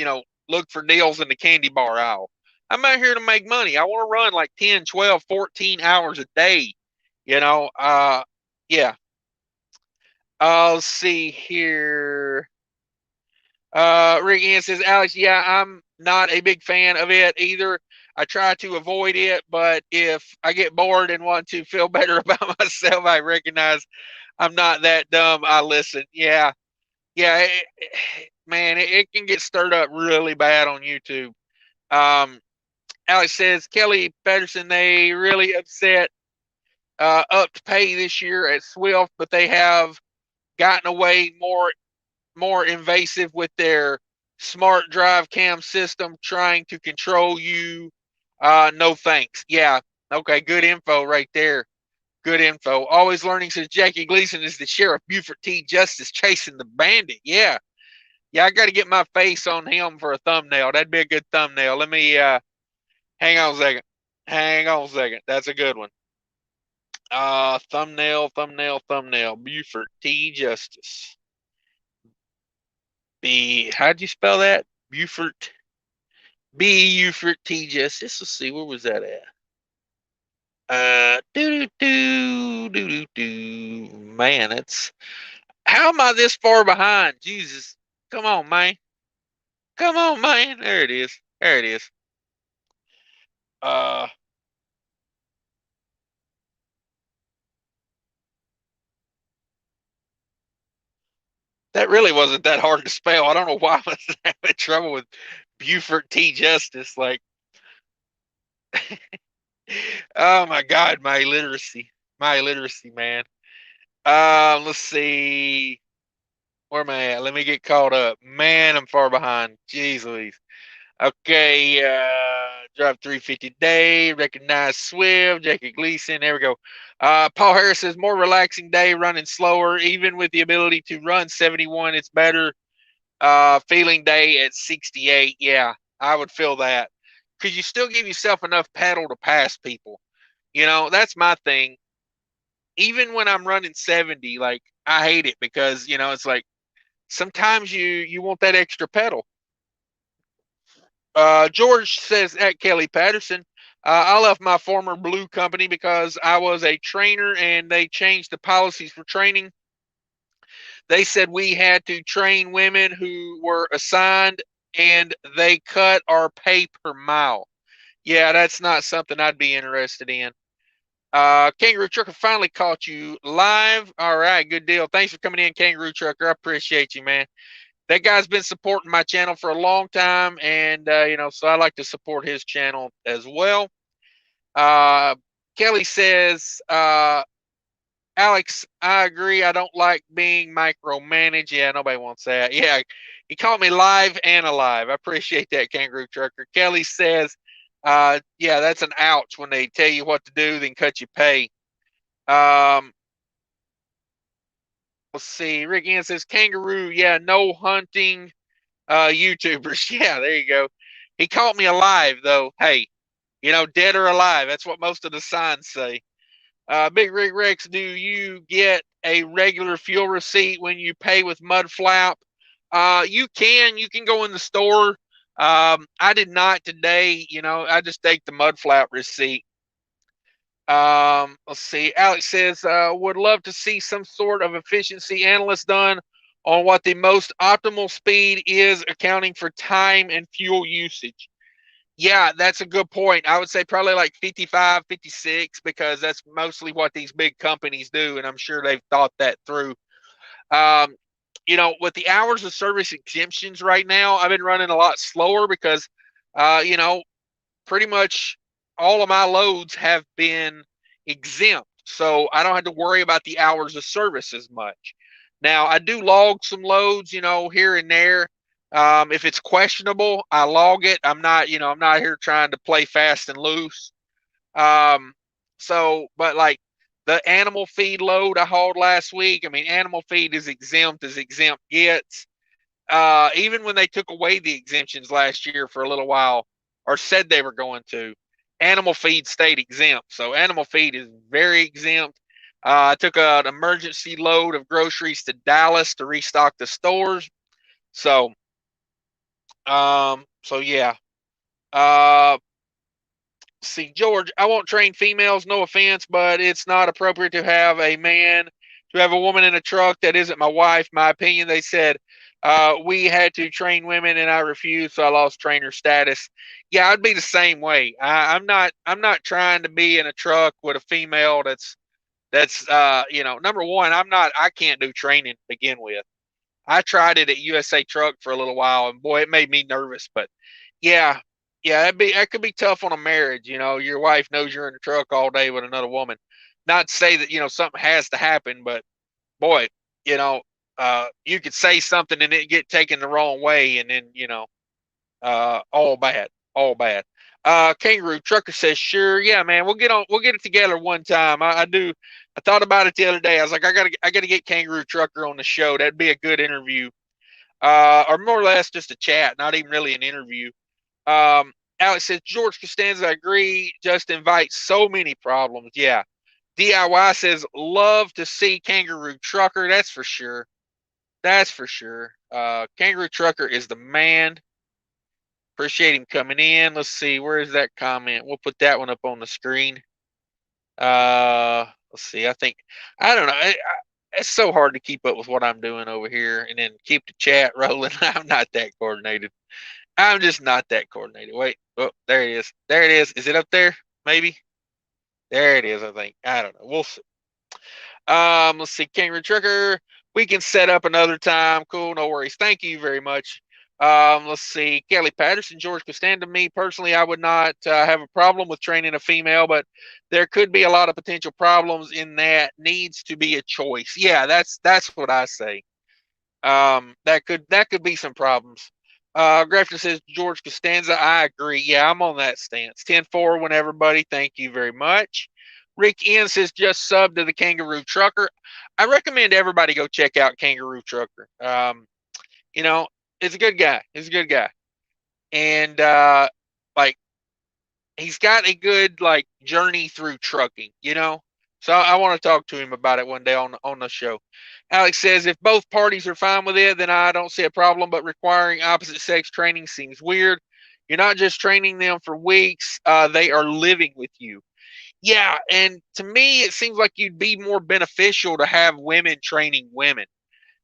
look for deals in the candy bar aisle. I'm out here to make money. I want to run like 10, 12, 14 hours a day. Yeah. I'll see here. Rick Ian says, Alex, yeah, I'm not a big fan of it either. I try to avoid it, but if I get bored and want to feel better about myself, I recognize I'm not that dumb. I listen. Yeah. Yeah. Man, it can get stirred up really bad on YouTube. Alex says, Kelly Pedersen, they really upset upped pay this year at Swift, but they have gotten away more invasive with their smart drive cam system trying to control you. No thanks. Yeah. Okay. Good info right there. Good info. Always learning, says Jackie Gleason is the Sheriff Buford T. Justice chasing the bandit. Yeah. Yeah. I got to get my face on him for a thumbnail. That'd be a good thumbnail. Let me, hang on a second. Hang on a second. That's a good one. Thumbnail. Buford T. Justice. How'd you spell that? Buford. Buford T. Justice. Let's see, where was that at? Man, it's how am I this far behind? Jesus, come on, man. Come on, man. There it is. There it is. Uh, that really wasn't that hard to spell. I don't know why I was having trouble with Buford T. Justice. Like, oh my God, my illiteracy, man. Let's see. Where am I at? Let me get caught up. Man, I'm far behind. Jeez Louise. Okay, drive 350 a day, recognize Swift, Jackie Gleason, there we go. Paul Harris says, more relaxing day, running slower, even with the ability to run 71, it's better. Feeling day at 68, yeah, I would feel that. Because you still give yourself enough pedal to pass people. That's my thing. Even when I'm running 70, like, I hate it because, it's like, sometimes you want that extra pedal. George says at Kelly Patterson, I left my former blue company because I was a trainer and they changed the policies for training. They said we had to train women who were assigned and they cut our pay per mile. Yeah, that's not something I'd be interested in. Kangaroo Trucker finally caught you live. All right, good deal. Thanks for coming in, Kangaroo Trucker. I appreciate you, man. That guy's been supporting my channel for a long time, and so I like to support his channel as well. Kelly says, Alex, I agree. I don't like being micromanaged. Yeah, nobody wants that. Yeah, he called me live and alive. I appreciate that, Kangaroo Trucker. Kelly says, yeah, that's an ouch when they tell you what to do, then cut your pay. Let's see. Rick Ian says, Kangaroo, yeah, no hunting YouTubers. Yeah, there you go. He caught me alive, though. Hey, dead or alive. That's what most of the signs say. Big Rig Rex, do you get a regular fuel receipt when you pay with Mud Flap? You can. You can go in the store. I did not today. I just take the Mud Flap receipt. Let's see. Alex says, would love to see some sort of efficiency analyst done on what the most optimal speed is, accounting for time and fuel usage. Yeah, that's a good point. I would say probably like 55, 56, because that's mostly what these big companies do, and I'm sure they've thought that through. Um, with the hours of service exemptions right now, I've been running a lot slower because, you know, pretty much all of my loads have been exempt. So I don't have to worry about the hours of service as much. Now, I do log some loads, here and there. If it's questionable, I log it. I'm not here trying to play fast and loose. Um, but like the animal feed load I hauled last week, I mean, animal feed is exempt as exempt gets. Even when they took away the exemptions last year for a little while, or said they were going to, animal feed stayed exempt. So animal feed is very exempt. I took an emergency load of groceries to Dallas to restock the stores. So yeah. Uh, see, George, I won't train females, no offense, but it's not appropriate to have a woman in a truck that isn't my wife. My opinion, they said, we had to train women and I refused, so I lost trainer status. Yeah, I'd be the same way. I'm not trying to be in a truck with a female that's number one, I can't do training to begin with. I tried it at USA Truck for a little while, and boy, it made me nervous. But yeah, yeah, that could be tough on a marriage. Your wife knows you're in the truck all day with another woman. Not to say that something has to happen, but boy, you know, you could say something and it get taken the wrong way, and then all bad, all bad. Kangaroo Trucker says, "Sure, yeah, man, we'll get it together one time. I do. I thought about it the other day. I was like, I gotta get Kangaroo Trucker on the show. That'd be a good interview, or more or less just a chat, not even really an interview." Alex says, George Costanza, I agree. Just invites so many problems. Yeah. DIY says, love to see Kangaroo Trucker. That's for sure. That's for sure. Kangaroo Trucker is the man. Appreciate him coming in. Let's see, where is that comment? We'll put that one up on the screen. Let's see. I don't know. It's so hard to keep up with what I'm doing over here and then keep the chat rolling. I'm not that coordinated. I'm just not that coordinated. Wait. Oh, there it is. There it is. Is it up there? Maybe. There it is, I think. I don't know. We'll see. Let's see. Kangaroo Trucker. We can set up another time. Cool. No worries. Thank you very much. Let's see. Kelly Patterson, George Costanza. Me personally, I would not have a problem with training a female, but there could be a lot of potential problems in that. Needs to be a choice. Yeah, that's what I say. That could be some problems. Grafton says George Costanza. I agree. Yeah, I'm on that stance. 10-4 when everybody. Thank you very much. Rick N says just sub to the Kangaroo Trucker. I recommend everybody go check out Kangaroo Trucker. It's a good guy. He's a good guy. And like he's got a good journey through trucking, So I want to talk to him about it one day on the show. Alex says if both parties are fine with it, then I don't see a problem, but requiring opposite sex training seems weird. You're not just training them for weeks, they are living with you. Yeah, and to me it seems like you'd be more beneficial to have women training women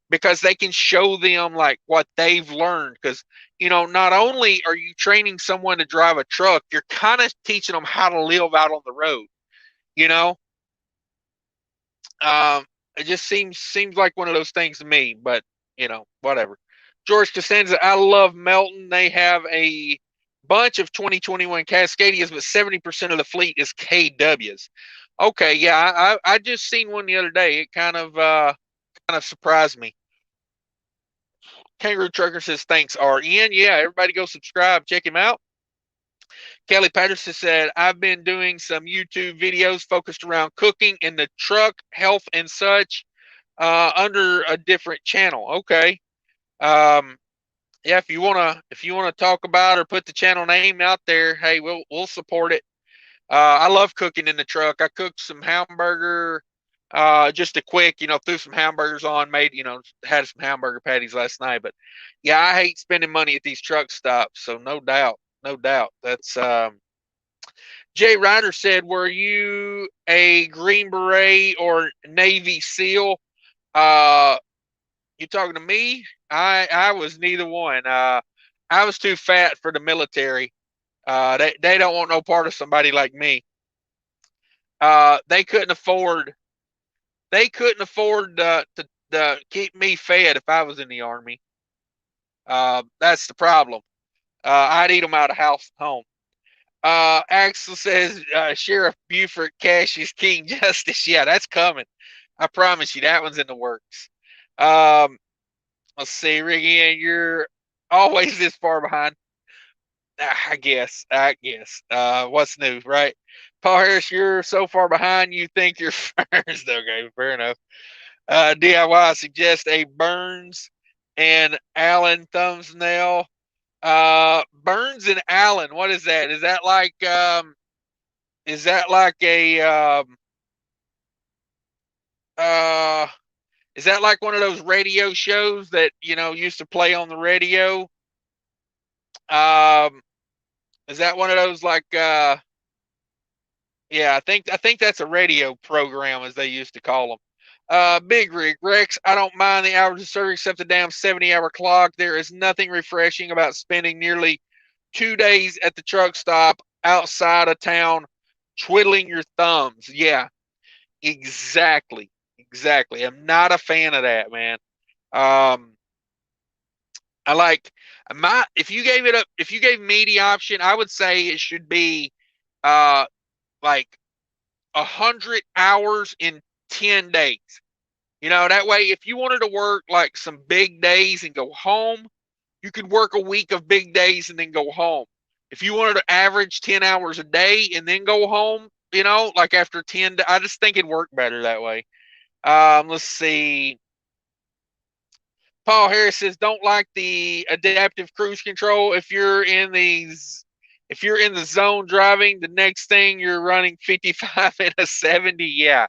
because they can show them what they've learned because not only are you training someone to drive a truck, you're kind of teaching them how to live out on the road. you know it just seems like one of those things to me, but whatever. George Costanza, I love Melton. They have a bunch of 2021 Cascadias, but 70% of the fleet is KWs. Okay, yeah, I just seen one the other day. It kind of surprised me. Kangaroo Trucker says, thanks, RN. Yeah, everybody go subscribe. Check him out. Kelly Patterson said, I've been doing some YouTube videos focused around cooking in the truck, health, and such under a different channel. Okay. Yeah, if you wanna talk about or put the channel name out there, hey, we'll support it. I love cooking in the truck. I cooked some hamburger, just a quick, threw some hamburgers on, had some hamburger patties last night. But yeah, I hate spending money at these truck stops. So no doubt, no doubt. That's Jay Ryder said, were you a Green Beret or Navy SEAL? You talking to me? I was neither one. I was too fat for the military. They don't want no part of somebody like me. They couldn't afford to keep me fed if I was in the Army. That's the problem. I'd eat them out of house home. Axel says Sheriff Buford cashes King Justice. Yeah, that's coming. I promise you, that one's in the works. Let's see, Ricky, you're always this far behind. I guess. What's new, right? Paul Harris, you're so far behind you think you're first. Okay, fair enough. DIY suggest a Burns and Allen thumbnail. Burns and Allen, what is that? Is that like a uh is that like one of those radio shows that used to play on the radio? Um, is that one of those like yeah, I think that's a radio program as they used to call them. Big Rig Rex, I don't mind the hours of service except the damn 70-hour clock. There is nothing refreshing about spending nearly 2 days at the truck stop outside of town twiddling your thumbs. Yeah, exactly. Exactly. I'm not a fan of that, man. I like if you gave me the option, I would say it should be uh like 100 hours in 10 days. That way if you wanted to work like some big days and go home, you could work a week of big days and then go home. If you wanted to average 10 hours a day and then go home, like after 10, I just think it'd work better that way. Let's see. Paul Harris says, "Don't like the adaptive cruise control. If you're in the zone driving, the next thing you're running 55 and a 70. Yeah.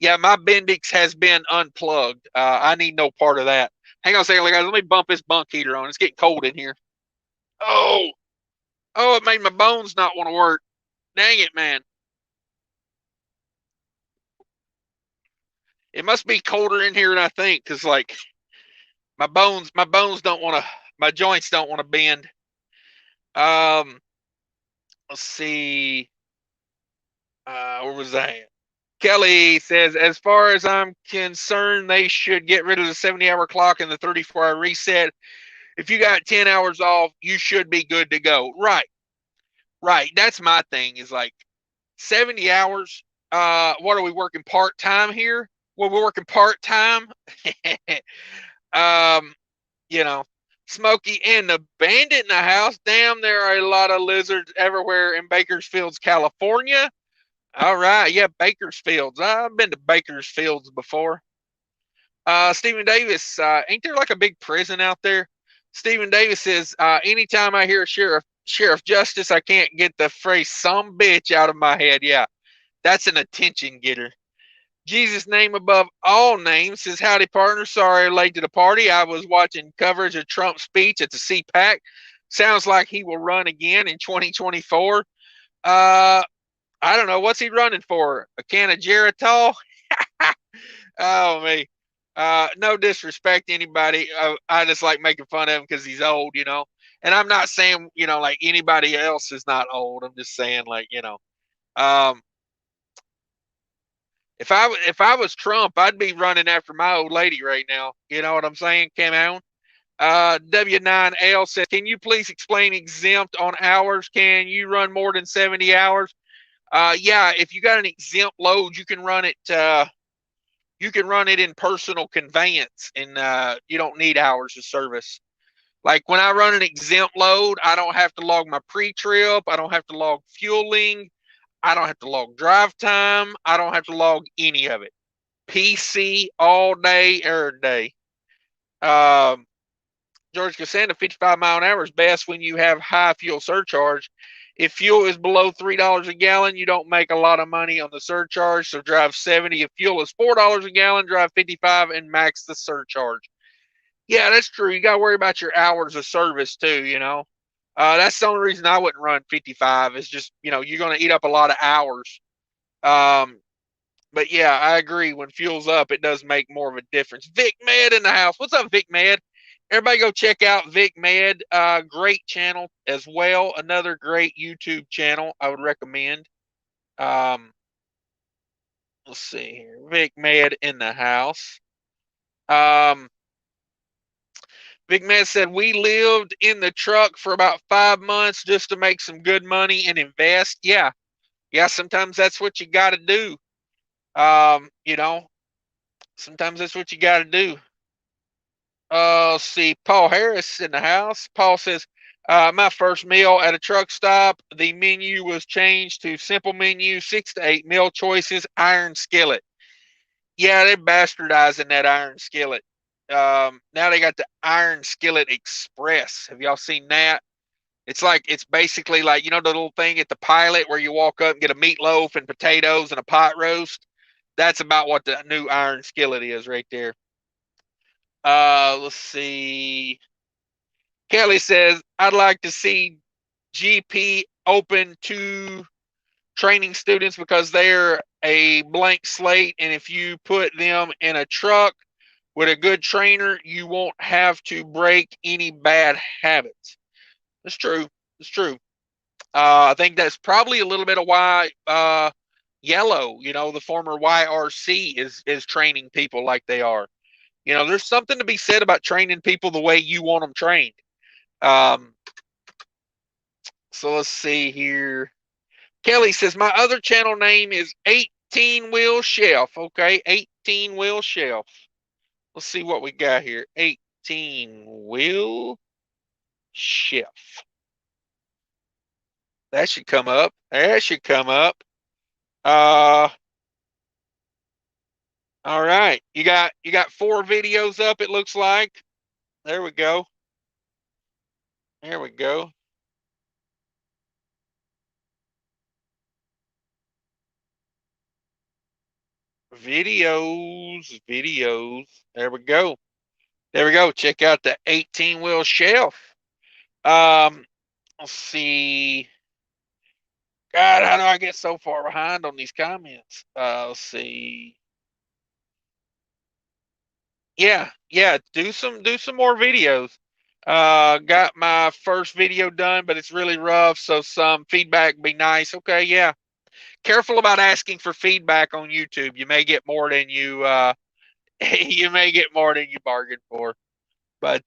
My Bendix has been unplugged. I need no part of that. Hang on a second, guys. Let me bump this bunk heater on. It's getting cold in here. Oh, it made my bones not want to work. Dang it, man. It must be colder in here than I think, because like my bones don't want to, my joints don't want to bend. Let's see. Where was that? Kelly says, as far as I'm concerned, they should get rid of the 70-hour clock and the 34-hour reset. If you got 10 hours off, you should be good to go. Right. That's my thing is like 70 hours. What are we working part-time here? Well, we're working part-time. um, you know, Smokey and the bandit in the house. Damn, there are a lot of lizards everywhere in Bakersfield, California. All right, yeah, Bakersfield. I've been to Bakersfield before. Stephen Davis, ain't there like a big prison out there? Stephen Davis says, anytime I hear Sheriff Justice, I can't get the phrase "some bitch" out of my head. Yeah, that's an attention getter. Jesus' name above all names says, howdy, partner. Sorry, late to the party. I was watching coverage of Trump's speech at the CPAC. Sounds like he will run again in 2024. I don't know. What's he running for? A can of Geritol? Oh, me. No disrespect to anybody. I just like making fun of him because he's old, And I'm not saying, like anybody else is not old. I'm just saying, like, um, if I was Trump, I'd be running after my old lady right now. You know what I'm saying? Come on. W9L says, can you please explain exempt on hours? Can you run more than 70 hours? Yeah, if you got an exempt load, you can run it. You can run it in personal conveyance, and you don't need hours of service. Like when I run an exempt load, I don't have to log my pre-trip. I don't have to log fueling. I don't have to log drive time. I don't have to log any of it. PC all day, every day. George Costanza, 55 mile an hour is best when you have high fuel surcharge. If fuel is below $3 a gallon, you don't make a lot of money on the surcharge, so drive 70. If fuel is $4 a gallon, drive 55 and max the surcharge. Yeah, that's true. You got to worry about your hours of service too, That's the only reason I wouldn't run 55 is just, you're going to eat up a lot of hours. But yeah, I agree. When fuel's up, it does make more of a difference. Vic Med in the house. What's up, Vic Med? Everybody go check out Vic Med. Great channel as well. Another great YouTube channel I would recommend. Let's see here. Vic Med in the house. Big Man said, we lived in the truck for about 5 months just to make some good money and invest. Yeah. Yeah, sometimes that's what you got to do. You know, sometimes that's what you got to do. Let's see, Paul Harris in the house. Paul says, my first meal at a truck stop, the menu was changed to simple menu, 6 to 8 meal choices, iron skillet. Yeah, they're bastardizing that iron skillet. Now they got the iron skillet express. Have y'all seen that? It's basically like, you know, the little thing at the Pilot where you walk up and get a meatloaf and potatoes and a pot roast. That's about what the new iron skillet is right there. Let's see. Kelly says, I'd like to see GP open to training students because they're a blank slate. And if you put them in a truck with a good trainer, you won't have to break any bad habits. That's true. It's true. I think that's probably a little bit of why Yellow, you know, the former YRC, is training people like they are. You know, there's something to be said about training people the way you want them trained. Um, so let's see here. Kelly says, my other channel name is 18 Wheel Shelf. Okay, 18 Wheel Shelf. Let's see what we got here. 18 Wheel Shelf. That should come up. That should come up. All right. You got 4 videos up, it looks like. There we go. There we go. Videos. There we go. There we go. Check out the 18 wheel shelf. Let's see. God, how do I get so far behind on these comments? Let's see. Yeah, do some more videos. Got my first video done, but it's really rough, so some feedback would be nice. Okay, yeah. Careful about asking for feedback on YouTube. You may get more than you you may get more than you bargained for. But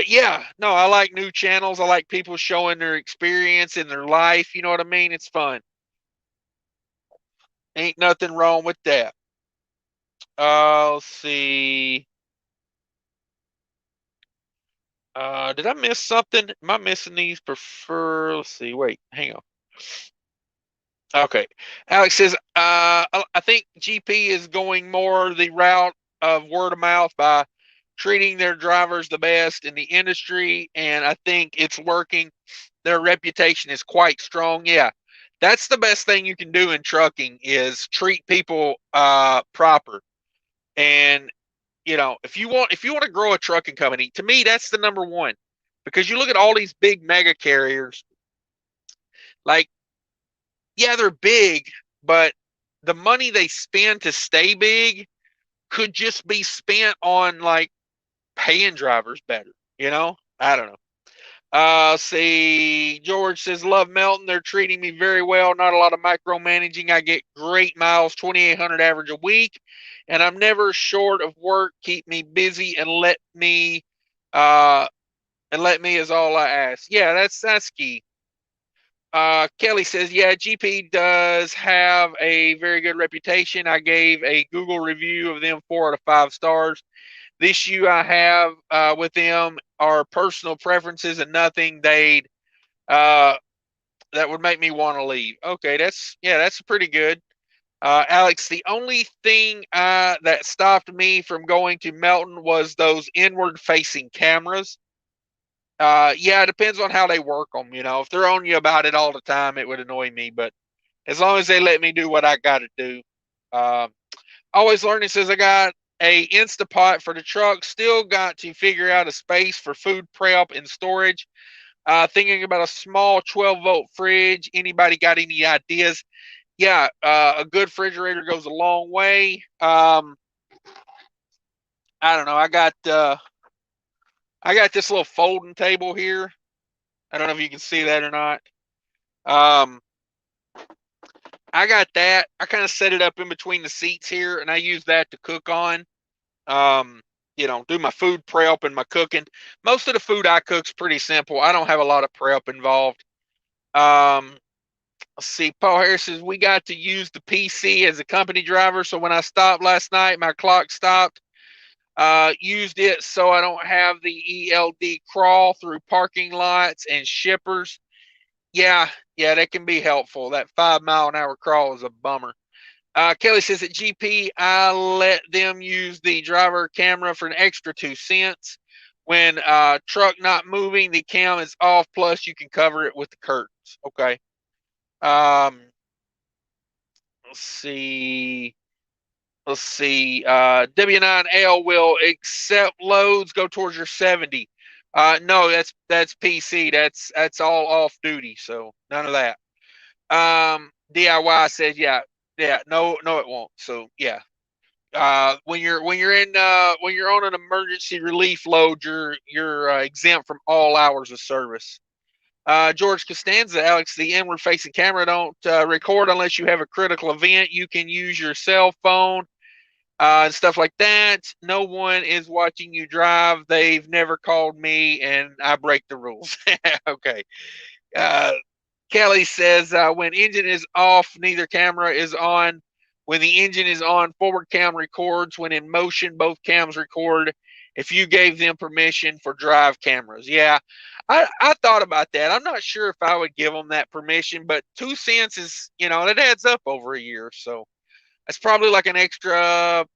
yeah, no, I like new channels. I like people showing their experience in their life. You know what I mean? It's fun. Ain't nothing wrong with that. Let's see. Did I miss something? Am I missing these? Let's see. Wait, hang on. Okay. Alex says, I think GP is going more the route of word of mouth by treating their drivers the best in the industry, and I think it's working. Their reputation is quite strong. Yeah. That's the best thing you can do in trucking is treat people proper. And you know, if you want to grow a trucking company, to me that's the number one. Because you look at all these big mega carriers, like, yeah, they're big, but the money they spend to stay big could just be spent on like paying drivers better. You know, I don't know. See, George says, love Melton. They're treating me very well. Not a lot of micromanaging. I get great miles, 2,800 average a week, and I'm never short of work. Keep me busy and let me is all I ask. Yeah, that's key. Kelly says, yeah, GP does have a very good reputation. I gave a Google review of them 4 out of 5 stars. The issue I have with them are personal preferences and nothing that would make me want to leave. Okay, that's pretty good. Alex, the only thing that stopped me from going to Melton was those inward-facing cameras. Yeah, it depends on how they work them. You know, if they're on you about it all the time, it would annoy me. But as long as they let me do what I got to do. Um, Always Learning says, I got a Instapot for the truck. Still got to figure out a space for food prep and storage. Thinking about a small 12-volt fridge. Anybody got any ideas? Yeah, a good refrigerator goes a long way. I don't know. I got this little folding table here. I don't know if you can see that or not. Um, I got that. I kind of set it up in between the seats here, and I use that to cook on. Do my food prep and my cooking. Most of the food I cook's pretty simple. I don't have a lot of prep involved. Um, let's see. Paul Harris says we got to use the PC as a company driver. So when I stopped last night, my clock stopped. Used it so I don't have the ELD crawl through parking lots and shippers. Yeah, that can be helpful. That 5 mile an hour crawl is a bummer. Kelly says at GP, I let them use the driver camera for an extra 2 cents. When truck not moving, the cam is off. Plus, you can cover it with the curtains. Okay. Let's see. W9L will accept loads. Go towards your 70. No, that's PC. That's all off duty. So none of that. DIY says no, it won't. So yeah. When you're on an emergency relief load, you're exempt from all hours of service. George Costanza, Alex, the inward facing camera don't record unless you have a critical event. You can use your cell phone and stuff like that. No one is watching you drive. They've never called me, and I break the rules. Okay. Kelly says when engine is off, neither camera is on. When the engine is on, forward cam records. When in motion, both cams record. If you gave them permission for drive cameras, yeah, I thought about that. I'm not sure if I would give them that permission, but 2 cents is it adds up over a year, so that's probably like an extra.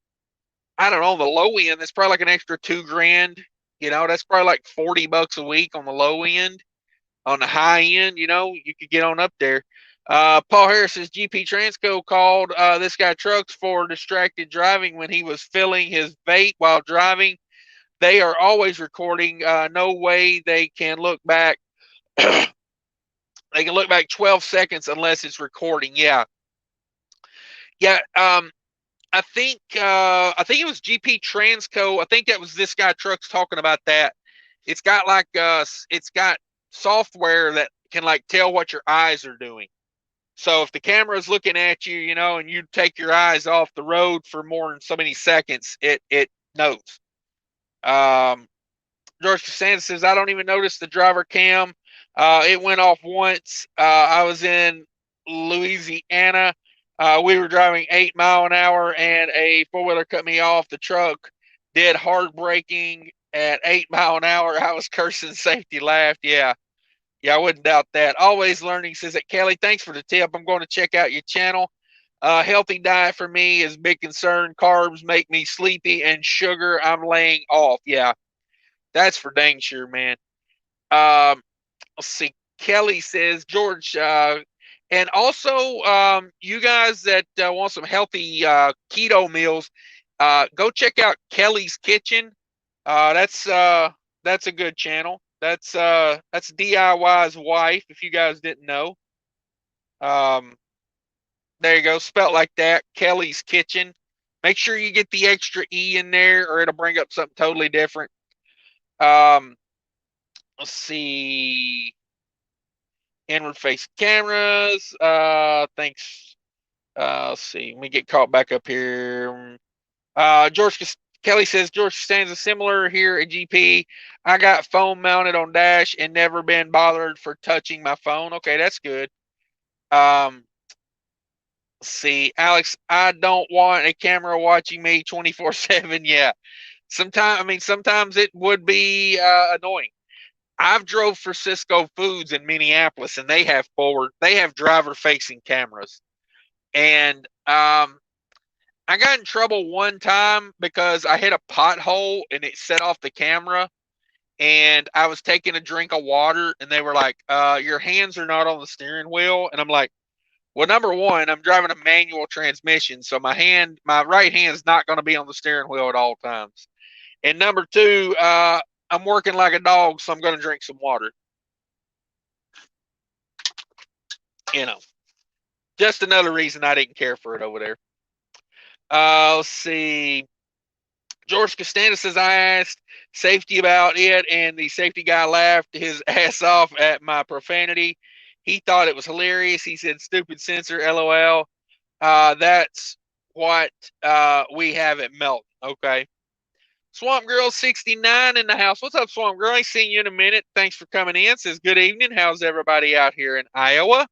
I don't know, the low end. That's probably like an extra $2,000. That's probably like $40 a week on the low end. On the high end, you could get on up there. Paul Harris says GP Transco called this guy Trucks for distracted driving when he was filling his vape while driving. They are always recording. No way they can look back. They can look back 12 seconds unless it's recording. Yeah. I think it was GP Transco. I think that was this guy Trucks talking about that. It's got it's got software that can like tell what your eyes are doing. So if the camera is looking at you, and you take your eyes off the road for more than so many seconds, it knows. George Costanza says I don't even notice the driver cam. It went off once. I was in Louisiana. We were driving 8 mile an hour, and a four-wheeler cut me off. The truck did hard braking at 8 mile an hour. I was cursing. Safety laughed. Yeah, I wouldn't doubt that. Always learning, says that. Kelly, thanks for the tip. I'm going to check out your channel. Healthy diet for me is a big concern. Carbs make me sleepy, and sugar I'm laying off. Yeah, that's for dang sure, man. Let's see. Kelly says, George, and also you guys that want some healthy keto meals, go check out Kelly's Kitchen. That's a good channel. That's DIY's wife, if you guys didn't know. There you go, spelt like that, Kelly's Kitchen. Make sure you get the extra E in there, or it'll bring up something totally different. Let's see. Inward face cameras. Thanks. Let's see. Let me get caught back up here. Kelly says George Costanza similar here at GP. I got phone mounted on dash and never been bothered for touching my phone. Okay, that's good. Let's see, Alex, I don't want a camera watching me 24/7. Yeah, sometimes it would be annoying. I've drove for Cisco Foods in Minneapolis, and they have driver-facing cameras, and I got in trouble one time because I hit a pothole and it set off the camera, and I was taking a drink of water, and they were like, "Your hands are not on the steering wheel," and I'm like, "Well, number one, I'm driving a manual transmission, so my right hand's not going to be on the steering wheel at all times, and number two, I'm working like a dog, so I'm going to drink some water." Just another reason I didn't care for it over there. Let's see. George Costanza says I asked safety about it, and the safety guy laughed his ass off at my profanity. He thought it was hilarious. He said, "Stupid sensor, LOL." That's what we have at Melton. Okay. Swamp Girl 69 in the house. What's up, Swamp Girl? I ain't seen you in a minute. Thanks for coming in. Says good evening. How's everybody out here in Iowa?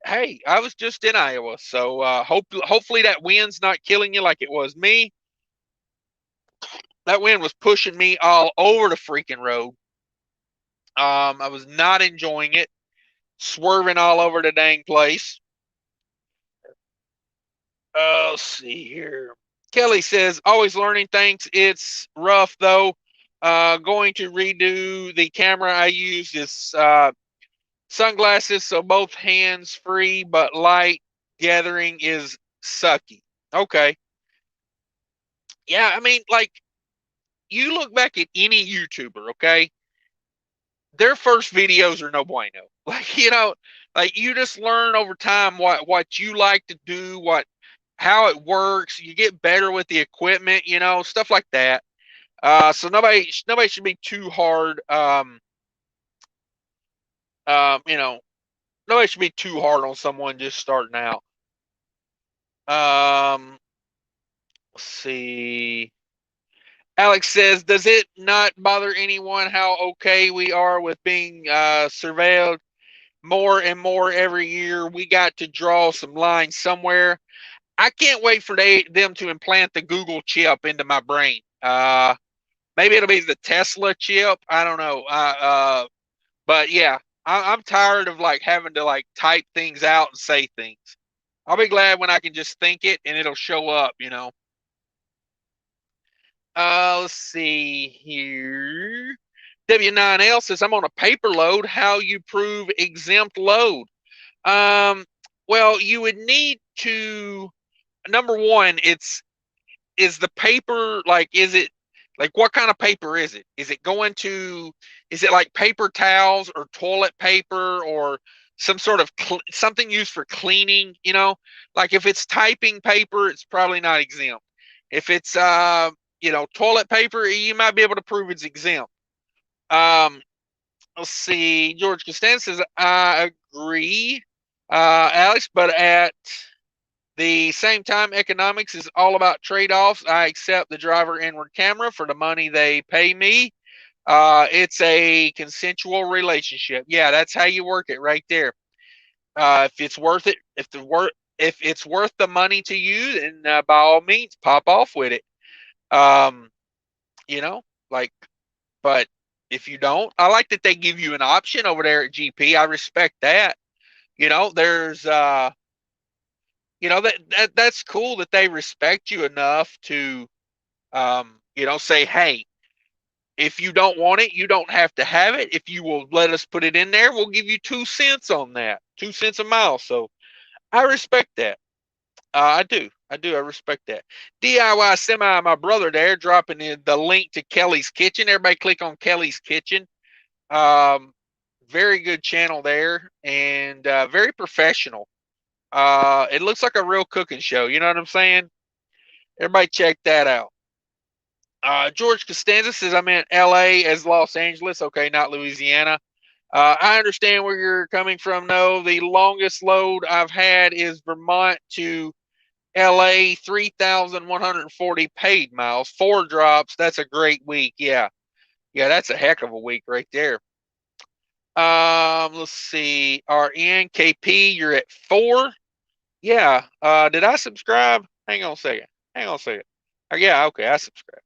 Hey, I was just in Iowa, so hopefully that wind's not killing you like it was me. That wind was pushing me all over the freaking road. I was not enjoying it, swerving all over the dang place. Let's see here. Kelly says, always learning things. It's rough though. Going to redo the camera I use is sunglasses, so both hands free, but light gathering is sucky. Okay. Yeah, I mean, like, you look back at any YouTuber, okay? Their first videos are no bueno. Like, like you just learn over time what you like to do, how it works. You get better with the equipment, stuff like that. So nobody should be too hard. Nobody should be too hard on someone just starting out. Let's see. Alex says, does it not bother anyone how okay we are with being surveilled more and more every year? We got to draw some lines somewhere. I can't wait for them to implant the Google chip into my brain. Maybe it'll be the Tesla chip. I don't know. But yeah, I'm tired of like having to like type things out and say things. I'll be glad when I can just think it and it'll show up, Let's see here. W9L says, I'm on a paper load. How you prove exempt load? Well, you would need to, number one, is the paper, like, is it, like, what kind of paper is it? Is it like paper towels or toilet paper or some sort of something used for cleaning, Like if it's typing paper, it's probably not exempt. If it's, toilet paper, you might be able to prove it's exempt. Let's see. George Costanza says, I agree, Alex, but at the same time, economics is all about trade-offs. I accept the driver inward camera for the money they pay me. It's a consensual relationship. Yeah, that's how you work it right there. If it's worth it, if it's worth the money to you, then by all means, pop off with it. Like, but if you don't, I like that they give you an option over there at GP. I respect that. There's that's cool that they respect you enough to say, hey, if you don't want it, you don't have to have it. If you will let us put it in there, we'll give you 2 cents on that, 2 cents a mile. So I respect that. I do. I respect that. DIY Semi, my brother there, dropping in the link to Kelly's Kitchen. Everybody click on Kelly's Kitchen. Very good channel there and very professional. It looks like a real cooking show. You know what I'm saying? Everybody check that out. George Costanza says, I'm in LA as Los Angeles. Okay, not Louisiana. I understand where you're coming from. No, the longest load I've had is Vermont to LA, 3,140 paid miles, 4 drops. That's a great week. Yeah. Yeah, that's a heck of a week right there. Let's see. RNKP, you're at 4. Yeah. Did I subscribe? Hang on a second. Yeah, okay, I subscribed.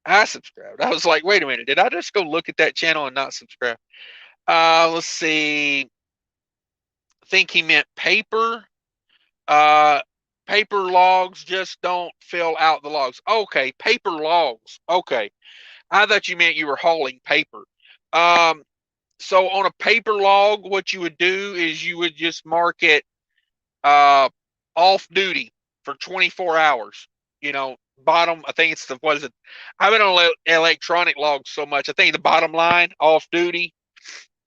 I was like, wait a minute, did I just go look at that channel and not subscribe? Let's see. I think he meant paper. Paper logs just don't fill out the logs. Okay, paper logs. Okay. I thought you meant you were hauling paper. So on a paper log, what you would do is you would just mark it off duty for 24 hours. Bottom, I think it's what is it? I've been on electronic logs so much. I think the bottom line, off duty,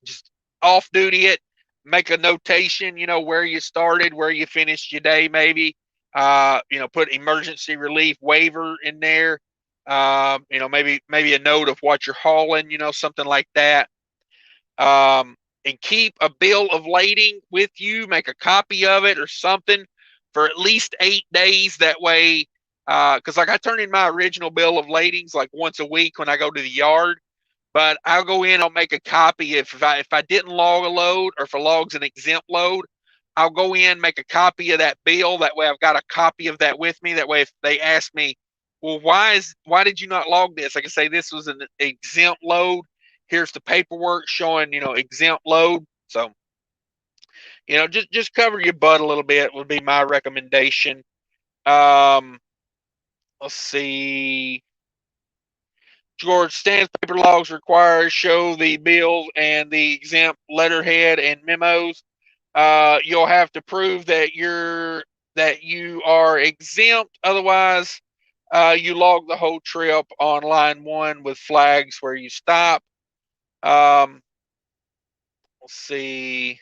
just off duty it, make a notation, where you started, where you finished your day, maybe, put emergency relief waiver in there, maybe a note of what you're hauling, something like that. And keep a bill of lading with you, make a copy of it or something for at least 8 days. That way, Because like I turn in my original bill of ladings like once a week when I go to the yard. But I'll go in, I'll make a copy. If I didn't log a load, or if a log's an exempt load, I'll go in, make a copy of that bill. That way I've got a copy of that with me. That way if they ask me, well, why did you not log this? I can say this was an exempt load. Here's the paperwork showing, exempt load. So, just cover your butt a little bit would be my recommendation. Let's see. George, stands paper logs required show the bills and the exempt letterhead and memos. You'll have to prove that you are exempt. Otherwise, you log the whole trip on line 1 with flags where you stop. Let's see.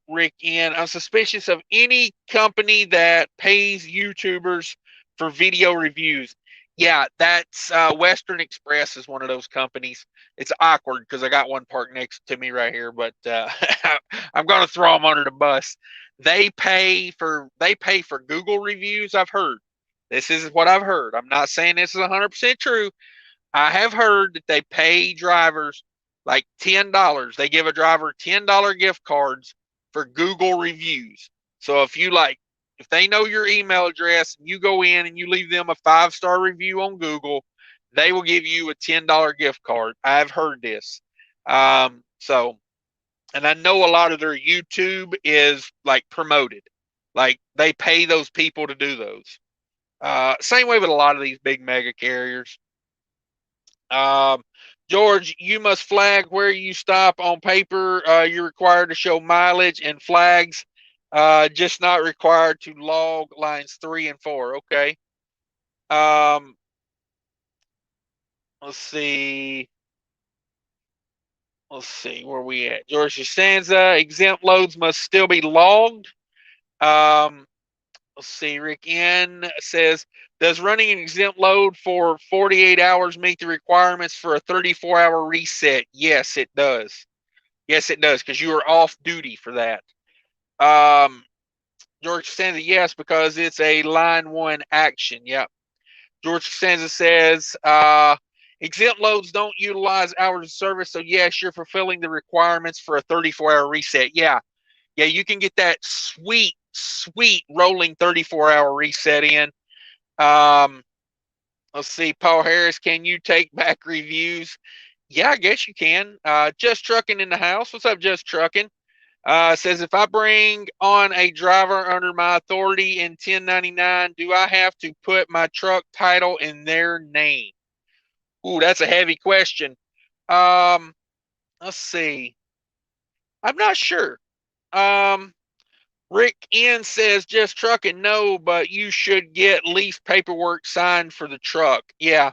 Rick N. I'm suspicious of any company that pays YouTubers for video reviews. Yeah, that's Western Express is one of those companies. It's awkward because I got one parked next to me right here, but I'm going to throw them under the bus. They pay for Google reviews. I've heard. This is what I've heard. I'm not saying this is 100% true. I have heard that they pay drivers like $10. They give a driver $10 gift cards for Google reviews. So if they know your email address and you go in and you leave them a 5-star review on Google, they will give you a $10 gift card. I've heard this. And I know a lot of their YouTube is like promoted. Like they pay those people to do those. Same way with a lot of these big mega carriers. George, you must flag where you stop on paper. You're required to show mileage and flags, just not required to log lines 3 and 4. Okay. Let's see. Where we at. George Costanza, exempt loads must still be logged. Let's see. Rick N says, does running an exempt load for 48 hours meet the requirements for a 34-hour reset? Yes, it does. Yes, it does, because you are off duty for that. George Costanza, yes, because it's a line 1 action. Yep. George Costanza says, exempt loads don't utilize hours of service, so yes, you're fulfilling the requirements for a 34-hour reset. Yeah, you can get that sweet rolling 34-hour reset in. Let's see, Paul Harris, can you take back reviews? Yeah, I guess you can. Just Trucking in the house. What's up, Just Trucking? Says, if I bring on a driver under my authority in 1099, do I have to put my truck title in their name? Ooh, that's a heavy question. Let's see. I'm not sure. Rick N says, just trucking, no, but you should get lease paperwork signed for the truck. Yeah.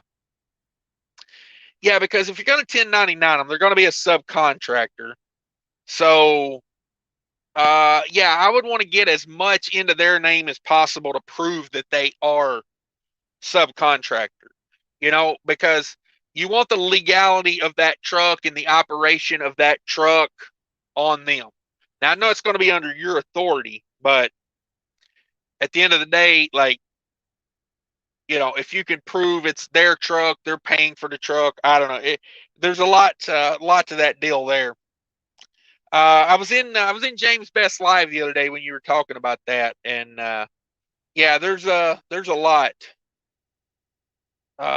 Yeah, because if you're going to 1099 them, they're going to be a subcontractor. So, yeah, I would want to get as much into their name as possible to prove that they are subcontractor, because you want the legality of that truck and the operation of that truck on them. Now, I know it's going to be under your authority, but at the end of the day, like, if you can prove it's their truck, they're paying for the truck. I don't know. There's a lot to that deal there. I was in James Best Live the other day when you were talking about that, and yeah, there's a lot. I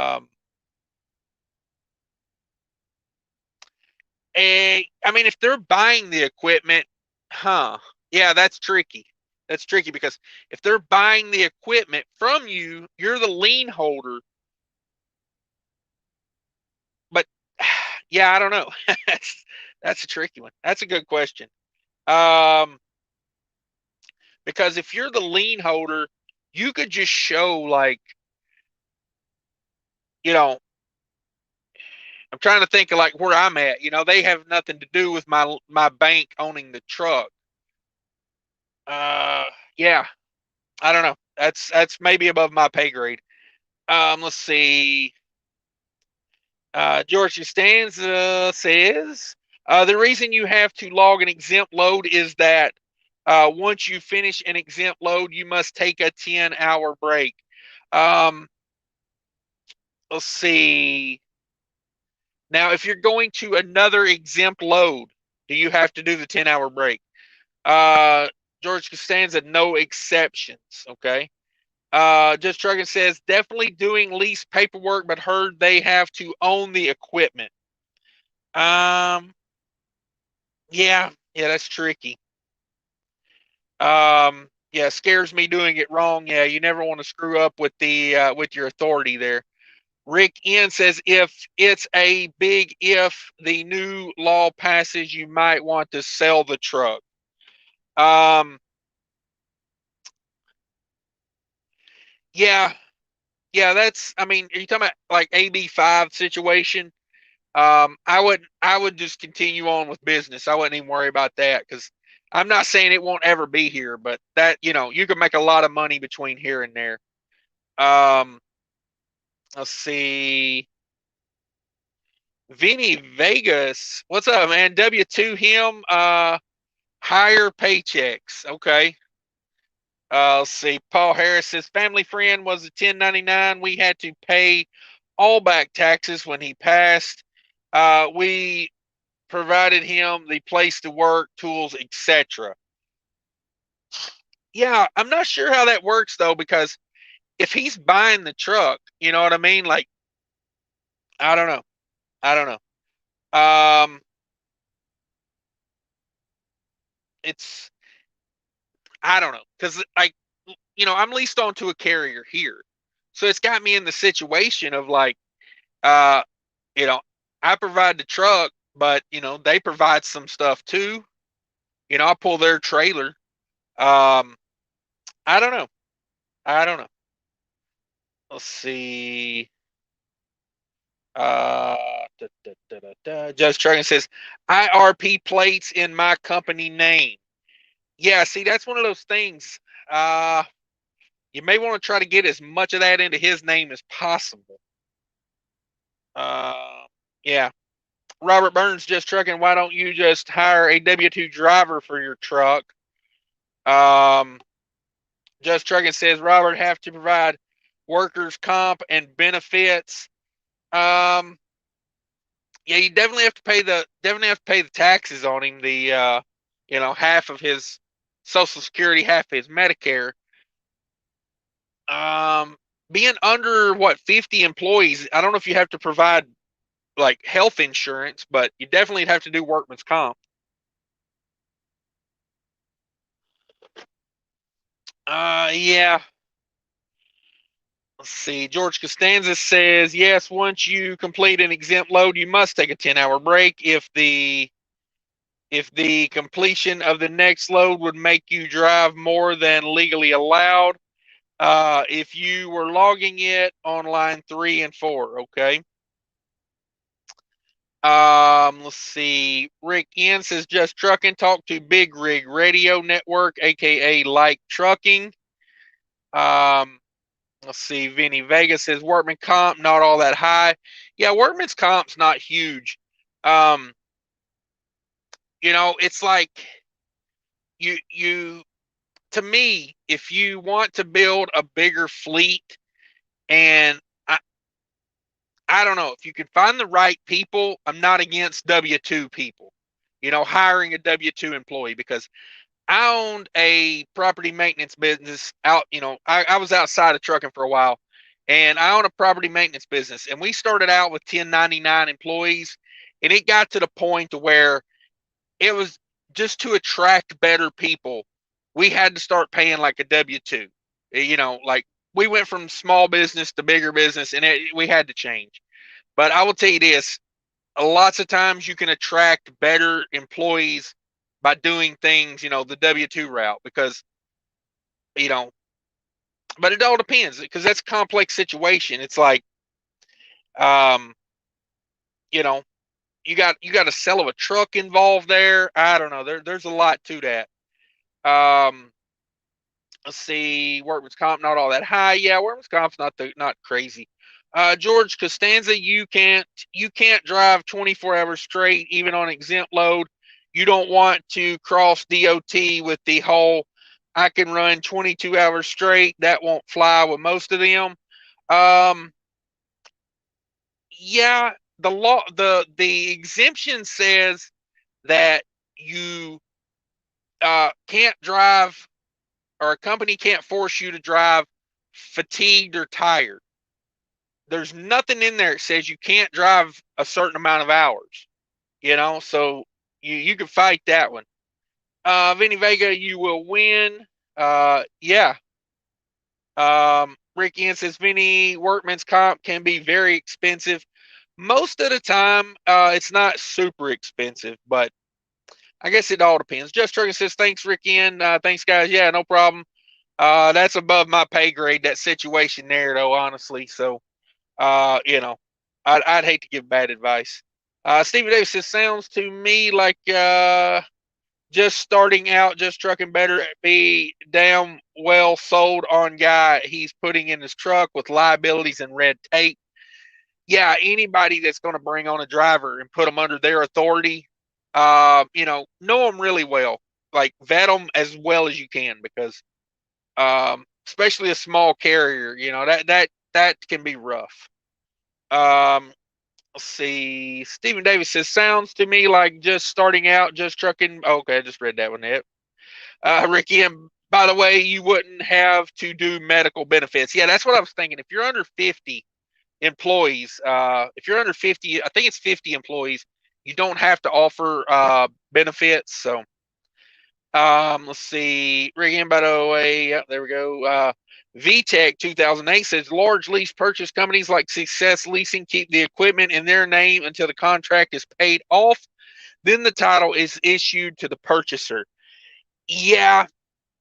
mean, if they're buying the equipment, yeah, that's tricky. That's tricky because if they're buying the equipment from you, you're the lien holder. But yeah, I don't know. That's a tricky one. That's a good question. Because if you're the lien holder, you could just show like, I'm trying to think of like where I'm at. They have nothing to do with my bank owning the truck. Yeah, I don't know. That's maybe above my pay grade. Let's see. George Costanza says, the reason you have to log an exempt load is that Once you finish an exempt load, you must take a 10-hour break. Um, let's see. Now, if you're going to another exempt load, do you have to do the 10-hour break? Uh, George Costanza, no exceptions. Okay. Just Trucking says, definitely doing lease paperwork, but heard they have to own the equipment. Yeah, that's tricky. Yeah, scares me doing it wrong. Yeah, you never want to screw up with the with your authority there. Rick N says, if it's a big if the new law passes, you might want to sell the truck. Yeah, that's, I mean, are you talking about like AB5 situation? I would just continue on with business. I wouldn't even worry about that, because I'm not saying it won't ever be here, but that, you can make a lot of money between here and there. Um, let's see. Vinny Vegas, what's up, man? W2 him, higher paychecks. Okay. Let's see. Paul Harris says, family friend was a 1099. We had to pay all back taxes when he passed. We provided him the place to work, tools, etc. Yeah, I'm not sure how that works though, because if he's buying the truck, you know what I mean? Like, I don't know. I don't know. It's, I don't know, because like, I'm leased onto a carrier here, so it's got me in the situation of like, uh, you know, I provide the truck, but they provide some stuff too. I pull their trailer. I don't know. I don't know. Let's see. Uh, Judge Trucking says, IRP plates in my company name. Yeah, see, that's one of those things. Uh, you may want to try to get as much of that into his name as possible. Yeah. Robert Burns, Just Trucking, why don't you just hire a W-2 driver for your truck? Um, Just Trucking says, Robert, have to provide workers' comp and benefits. Um, yeah, you definitely have to pay the taxes on him. Half of his Social Security, half of his Medicare. Um, Being under 50 employees, I don't know if you have to provide like health insurance, but you definitely have to do workman's comp. Yeah. Let's see. George Costanza says, yes, once you complete an exempt load, you must take a 10-hour break. If the completion of the next load would make you drive more than legally allowed, if you were logging it on line 3 and 4, okay. Let's see. Rick N says, Just Trucking, talk to Big Rig Radio Network, aka Like Trucking. Let's see. Vinny Vega says, workman comp not all that high. Yeah, workman's comp's not huge. Um, it's like, you to me, if you want to build a bigger fleet, and I don't know, if you can find the right people, I'm not against W-2 people, hiring a W-2 employee, because I owned a property maintenance business out, I was outside of trucking for a while, and I own a property maintenance business, and we started out with 1099 employees, and it got to the point to where it was just to attract better people. We had to start paying like a W-2, like we went from small business to bigger business, and we had to change. But I will tell you this, lots of times you can attract better employees by doing things, the W-2 route, because, you know, but it all depends, because that's a complex situation. It's like, um, you know, you got a sell of a truck involved there. I don't know. There's a lot to that. Um, let's see, workman's comp not all that high. Yeah, workman's comp's not crazy. George Costanza, you can't drive 24 hours straight, even on exempt load. You don't want to cross DOT with the whole I can run 22 hours straight. That won't fly with most of them. Um, yeah, the exemption says that you can't drive, or a company can't force you to drive fatigued or tired. There's nothing in there that says you can't drive a certain amount of hours. So you can fight that one. Vinny Vega, you will win. Yeah. Rick Ian says Vinny, workman's comp can be very expensive. Most of the time, it's not super expensive, but I guess it all depends. Just Trucking says, thanks, Rick Ian. Thanks, guys. Yeah, no problem. That's above my pay grade, that situation there, though, honestly. So, I'd hate to give bad advice. Stephen Davis says, sounds to me like just starting out, just trucking better be damn well sold on guy he's putting in his truck with liabilities and red tape. Yeah, anybody that's going to bring on a driver and put them under their authority, know them really well. Like, vet them as well as you can, because especially a small carrier, that can be rough. Let's see. Stephen Davis says, sounds to me like just starting out, just trucking. Okay, I just read that one. Yep. Ricky, and by the way, you wouldn't have to do medical benefits. Yeah, that's what I was thinking. If you're under 50 employees, if you're under 50, I think it's 50 employees, you don't have to offer benefits. So, let's see. Ricky, by the way, yeah, there we go. VTech 2008 says large lease purchase companies like Success Leasing keep the equipment in their name until the contract is paid off. Then the title is issued to the purchaser. Yeah,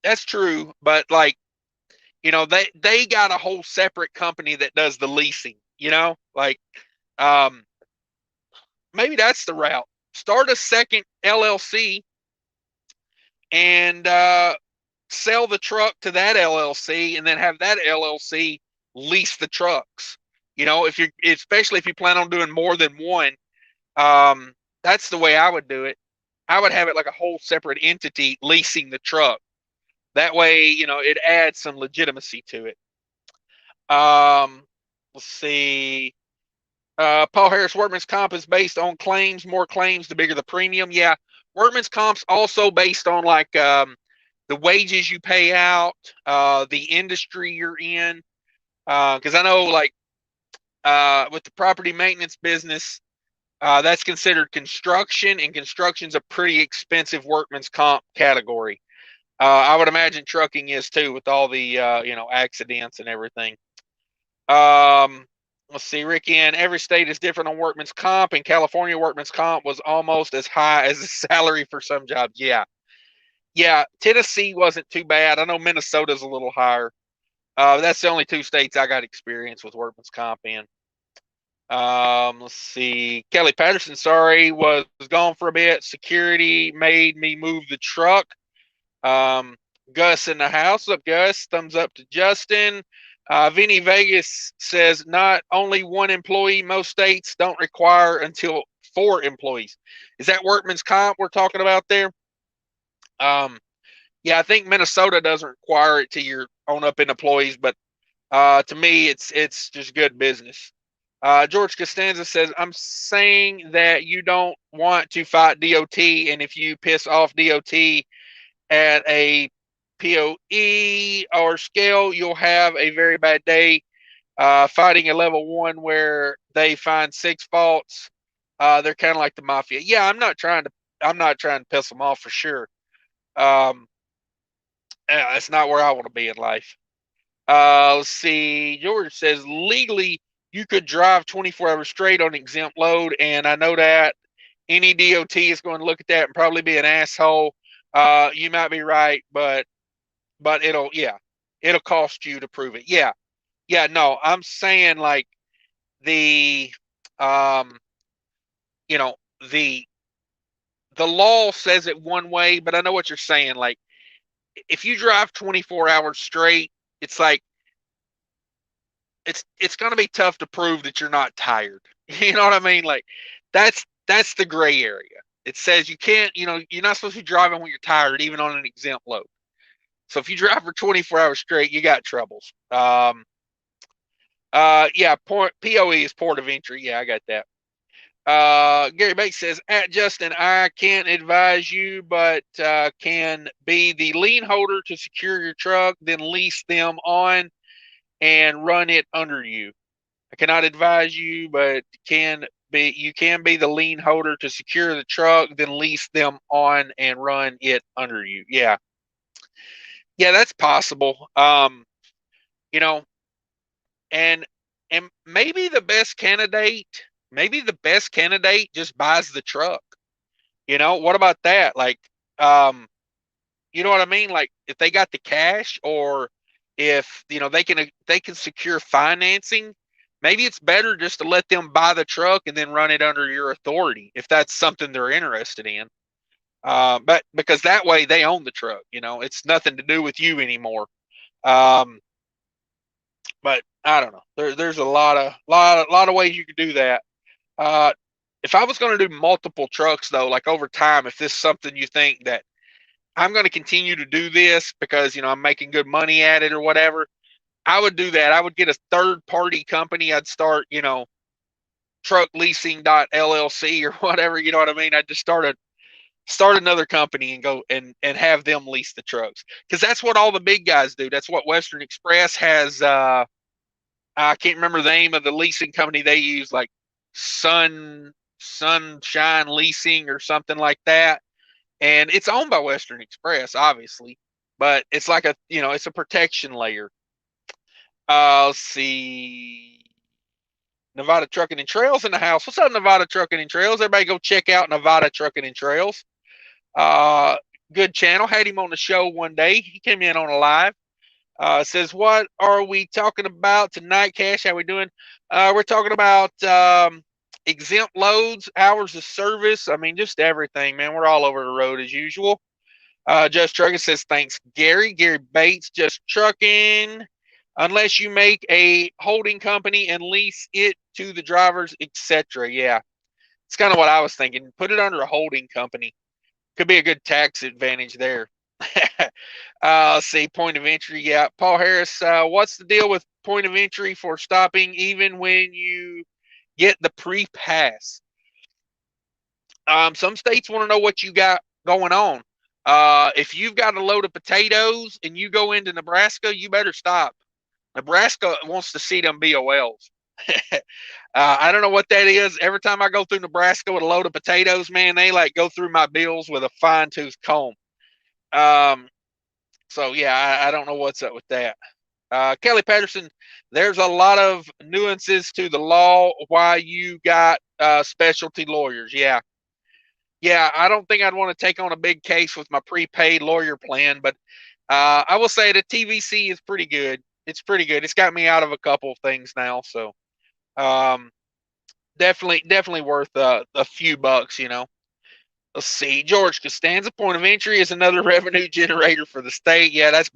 that's true, but they got a whole separate company that does the leasing. Um, maybe that's the route. Start a second LLC and sell the truck to that LLC, and then have that LLC lease the trucks. Especially if you plan on doing more than one, that's the way I would do it. I would have it like a whole separate entity leasing the truck. That way, it adds some legitimacy to it. Let's see. Paul Harris, workman's comp is based on claims. More claims, the bigger the premium. Yeah, workman's comp's also based on the wages you pay out, the industry you're in. Because I know, with the property maintenance business, that's considered construction, and construction's a pretty expensive workman's comp category. I would imagine trucking is too, with all the accidents and everything. Let's see, Ricky, and every state is different on workman's comp. In California, workman's comp was almost as high as the salary for some jobs. Yeah. Tennessee wasn't too bad. I know Minnesota's a little higher. That's the only two states I got experience with workman's comp in. Let's see. Kelly Patterson, sorry, was gone for a bit. Security made me move the truck. Gus in the house. What's up, Gus? Thumbs up to Justin. Vinny Vegas says not only one employee, most states don't require until 4 employees. Is that workman's comp we're talking about there? Yeah, I think Minnesota doesn't require it to your own up in employees, but to me, it's just good business. George Costanza says, I'm saying that you don't want to fight DOT, and if you piss off DOT at a POE or scale, you'll have a very bad day. Fighting a level 1 where they find 6 faults, they're kind of like the mafia. Yeah, I'm not trying to piss them off for sure. That's not where I want to be in life. Let's see. George says legally you could drive 24 hours straight on exempt load, and I know that any DOT is going to look at that and probably be an asshole. You might be right, but it'll cost you to prove it. Yeah. No, I'm saying the you know the the law says it one way, but I know what you're saying. Like, if you drive 24 hours straight, it's like it's going to be tough to prove that you're not tired. You know what I mean? Like, that's the gray area. it says you can't, you're not supposed to be driving when you're tired, even on an exempt load. So if you drive for 24 hours straight, you got troubles. Yeah, POE is port of entry. Yeah, I got that. Gary Bates says, at Justin, I can't advise you, but can be the lien holder to secure your truck, then lease them on and run it under you. I cannot advise you, but you can be the lien holder to secure the truck, then lease them on and run it under you. Yeah. Yeah, that's possible. You know, and maybe the best candidate just buys the truck. What about that? Like, you know what I mean? Like if they got the cash, or if they can secure financing, maybe it's better just to let them buy the truck and then run it under your authority if that's something they're interested in. But because that way they own the truck, it's nothing to do with you anymore. Um, but I don't know. There's a lot of ways you could do that. Uh, if I was going to do multiple trucks though, like over time, if this is something you think that I'm going to continue to do this because I'm making good money at it or whatever, I would do that. I would get a third party company. I'd start, truckleasing.llc or whatever. You know what I mean? I'd just start another company and go and have them lease the trucks, because that's what all the big guys do. That's what Western Express has. I can't remember the name of the leasing company they use, like Sunshine Leasing or something like that. And it's owned by Western Express, obviously, but it's like it's a protection layer. Let's see. Nevada Trucking and Trails in the house. What's up, Nevada Trucking and Trails? Everybody go check out Nevada Trucking and Trails. Uh, Good channel. Had him on the show one day. He came in on a live. Says, what are we talking about tonight, Cash? How we doing? We're talking about exempt loads, hours of service. I mean, just everything, man. We're all over the road as usual. Just Trucking says, thanks, Gary. Gary Bates, Just Trucking. Unless you make a holding company and lease it to the drivers, etc. Yeah, it's kind of what I was thinking. Put it under a holding company. Could be a good tax advantage there. Let's see, point of entry. Yeah, Paul Harris. What's the deal with point of entry for stopping even when you get the pre-pass? Some states want to know what you got going on. If you've got a load of potatoes and you go into Nebraska, you better stop. Nebraska wants to see them BOLs. I don't know what that is. Every time I go through Nebraska with a load of potatoes, man, they like go through my bills with a fine tooth comb. So yeah, I don't know what's up with that. Kelly Patterson, there's a lot of nuances to the law. Why you got specialty lawyers? Yeah, I don't think I'd want to take on a big case with my prepaid lawyer plan, but I will say the TVC is pretty good. It's pretty good. It's got me out of a couple of things now, so definitely worth a few bucks. Let's see. George Costanza, point of entry is another revenue generator for the state. Yeah, that's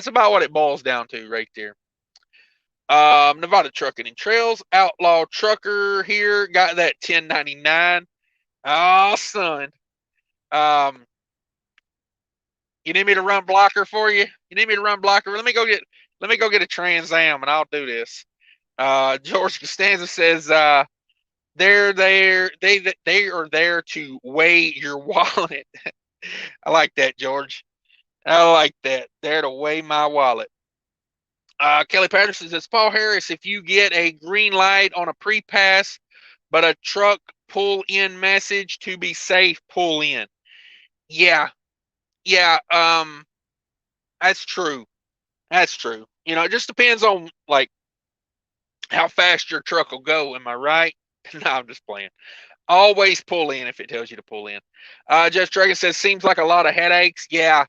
about what it boils down to right there. Nevada Trucking and Trails, Outlaw Trucker here, got that 1099. Oh, son. You need me to run blocker for you? You need me to run blocker? Let me go get a Trans Am and I'll do this. George Costanza says they are there to weigh your wallet. I like that, George. I like that. There to weigh my wallet. Kelly Patterson says, Paul Harris, if you get a green light on a pre-pass, but a truck pull in message to be safe, pull in. Yeah. That's true. That's true. It just depends on like how fast your truck will go. Am I right? No, I'm just playing. Always pull in if it tells you to pull in. Jeff Dragon says, seems like a lot of headaches. Yeah.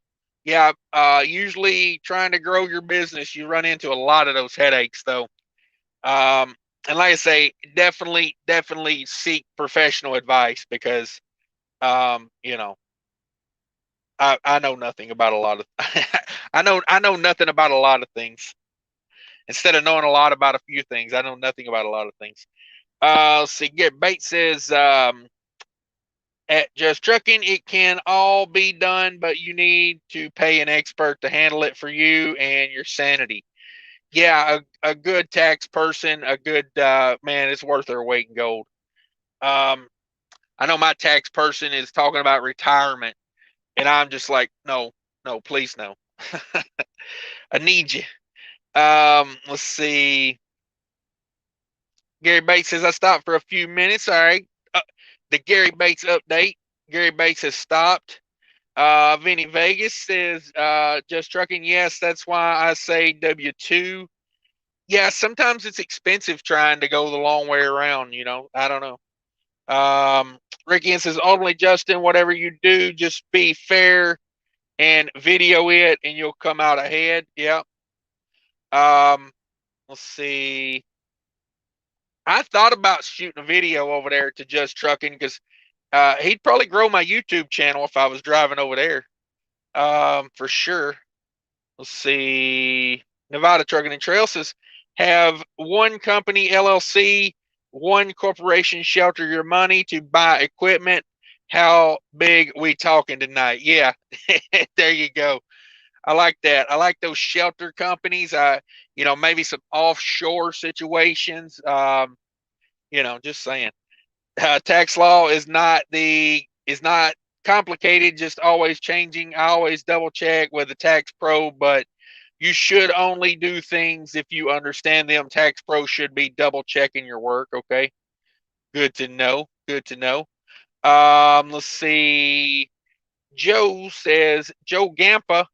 Usually trying to grow your business, you run into a lot of those headaches though. And like I say, definitely seek professional advice because, I know nothing about a lot of, I know nothing about a lot of things. Instead of knowing a lot about a few things, I know nothing about a lot of things. Let's see. Bates says, At Just Trucking, it can all be done, but you need to pay an expert to handle it for you and your sanity. Yeah, a good tax person, a good man, is worth their weight in gold. I know my tax person is talking about retirement, and I'm just like, no, no, please, no. I need you. Let's see. Gary Bates says I stopped for a few minutes. All right. The Gary Bates update. Gary Bates has stopped. Vinny Vegas says Just Trucking. Yes, that's why I say W2. Yeah, sometimes it's expensive trying to go the long way around. I don't know. Rick Ian says ultimately, Justin, whatever you do, just be fair and video it, and you'll come out ahead. Yeah. Let's see. I thought about shooting a video over there to Just Trucking because he'd probably grow my YouTube channel if I was driving over there. For sure. Let's see. Nevada Trucking and Trail says have one company LLC, one corporation shelter your money to buy equipment. How big we talking tonight? Yeah, there you go. I like that. I like those shelter companies. Maybe some offshore situations. Just saying. Tax law is not complicated, just always changing. I always double check with the tax pro, but you should only do things if you understand them. Tax pro should be double checking your work. Okay, good to know. Good to know. Let's see. Joe says Joe Gampa.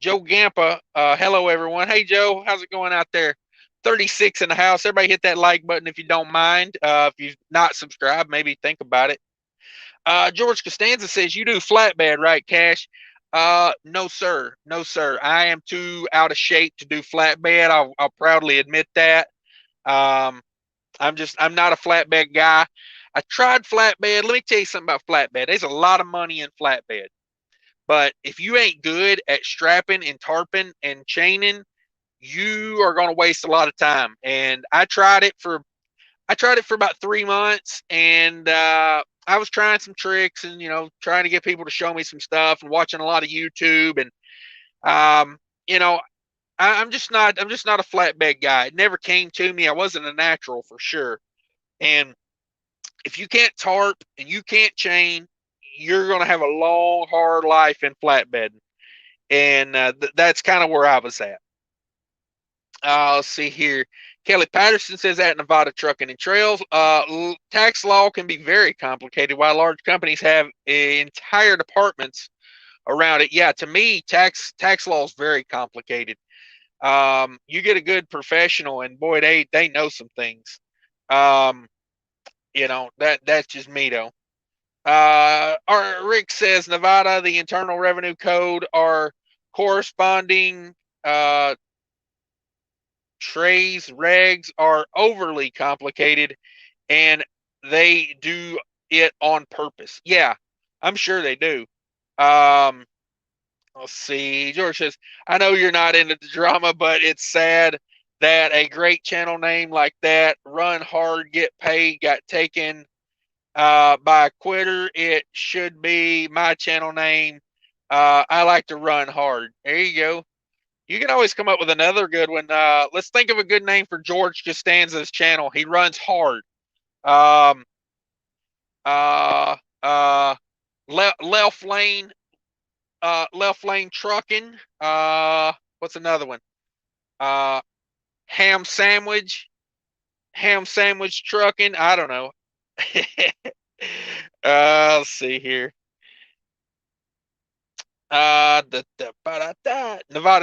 Joe Gampa. Hello everyone. Hey Joe, how's it going out there? 36 in the house. Everybody hit that like button if you don't mind. If you've not subscribed, maybe think about it. George Costanza says you do flatbed, right, Cash? No, sir. No, sir. I am too out of shape to do flatbed. I'll proudly admit that. Um, I'm not a flatbed guy. I tried flatbed. Let me tell you something about flatbed. There's a lot of money in flatbed. But if you ain't good at strapping and tarping and chaining, you are going to waste a lot of time. And I tried it for about 3 months, and I was trying some tricks and trying to get people to show me some stuff and watching a lot of YouTube. And um, you know, I'm just not a flatbed guy. It never came to me. I wasn't a natural for sure. And if you can't tarp and you can't chain, you're gonna have a long, hard life in flatbedding. And that's kind of where I was at. Let's see here. Kelly Patterson says at Nevada Trucking and Trails, tax law can be very complicated. While large companies have entire departments around it, yeah, to me, tax law is very complicated. You get a good professional, and boy, they know some things. Um, that's just me though. Rick says Nevada, the Internal Revenue Code are corresponding trays, regs are overly complicated, and they do it on purpose. Yeah, I'm sure they do. Um, let's see. George says, I know you're not into the drama, but it's sad that a great channel name like that, Run Hard, Get Paid, got taken by a quitter. It should be my channel name. I like to run hard. There you go. You can always come up with another good one. Let's think of a good name for George Costanza's channel. He runs hard. Um, uh, uh, left lane, left lane trucking. What's another one? Uh, ham sandwich, ham sandwich trucking. I don't know. Let's see here. Nevada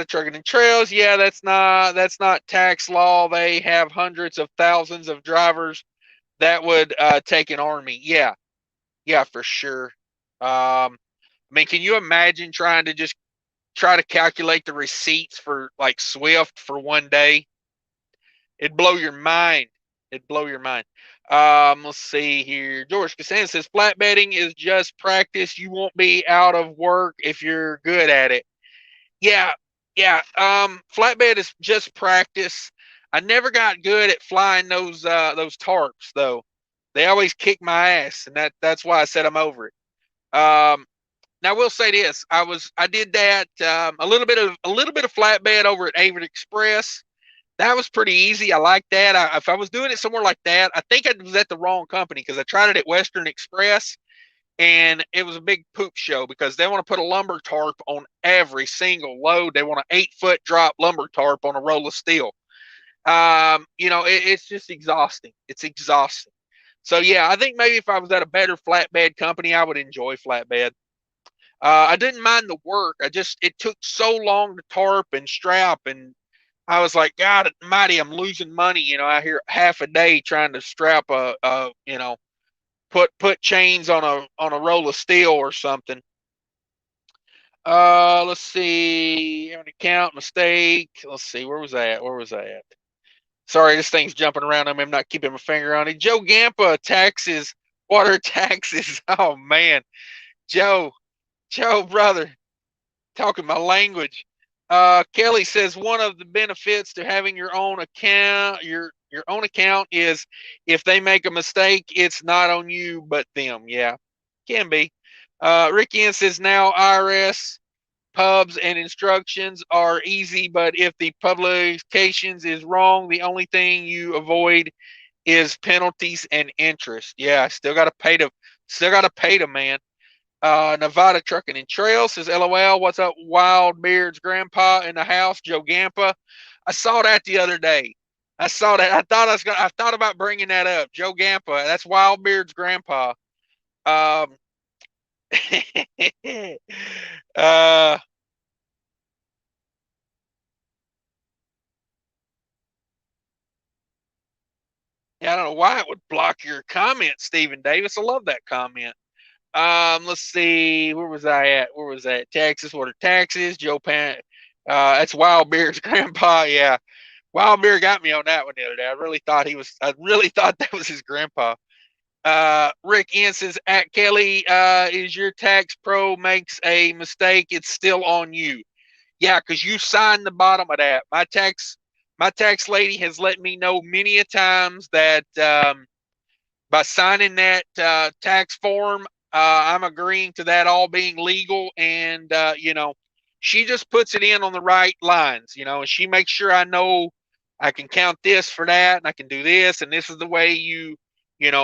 Trucking and Trails. Yeah, that's not tax law. They have hundreds of thousands of drivers. That would take an army. Yeah, yeah, for sure. Can you imagine trying to just try to calculate the receipts for like Swift for one day? It'd blow your mind. It'd blow your mind. Let's see here. George Costanza says flatbedding is just practice. You won't be out of work if you're good at it. Yeah, yeah. Flatbed is just practice. I never got good at flying those tarps though. They always kick my ass, and that's why I said I'm over it. Now I will say this: I did that a little bit of flatbed over at Avon Express. That was pretty easy. I like that. If I was doing it somewhere like that, I think I was at the wrong company because I tried it at Western Express and it was a big poop show because they want to put a lumber tarp on every single load. They want an 8-foot drop lumber tarp on a roll of steel. It's just exhausting. It's exhausting. So yeah, I think maybe if I was at a better flatbed company, I would enjoy flatbed. I didn't mind the work. It took so long to tarp and strap, and I was like, God Almighty, I'm losing money. Out here half a day trying to strap put chains on a roll of steel or something. Let's see, an account mistake. Let's see, where was that? Sorry, this thing's jumping around. I'm not keeping my finger on it. Joe Gampa, taxes, water taxes. Oh man, Joe, brother, talking my language. Kelly says one of the benefits to having your own account, your own account, is if they make a mistake, it's not on you but them. Yeah, can be. Ricky N says now IRS pubs and instructions are easy, but if the publications is wrong, the only thing you avoid is penalties and interest. Yeah, still got to pay them, man. Nevada Trucking and Trail says, LOL, what's up, Wild Beard's grandpa in the house, Joe Gampa? I saw that the other day. I saw that. I thought about bringing that up. Joe Gampa, that's Wild Beard's grandpa. Um, uh, yeah, I don't know why it would block your comment, Stephen Davis. I love that comment. Let's see, where was I at? Where was that? Texas, what are taxes? Joe Pan, that's Wild Beard's grandpa. Yeah, Wild Beard got me on that one the other day. I really thought that was his grandpa. Rick N says, at Kelly, is your tax pro makes a mistake, it's still on you. Yeah, because you signed the bottom of that. My tax lady has let me know many a times that by signing that tax form, I'm agreeing to that all being legal, and she just puts it in on the right lines, and she makes sure I know I can count this for that, and I can do this, and this is the way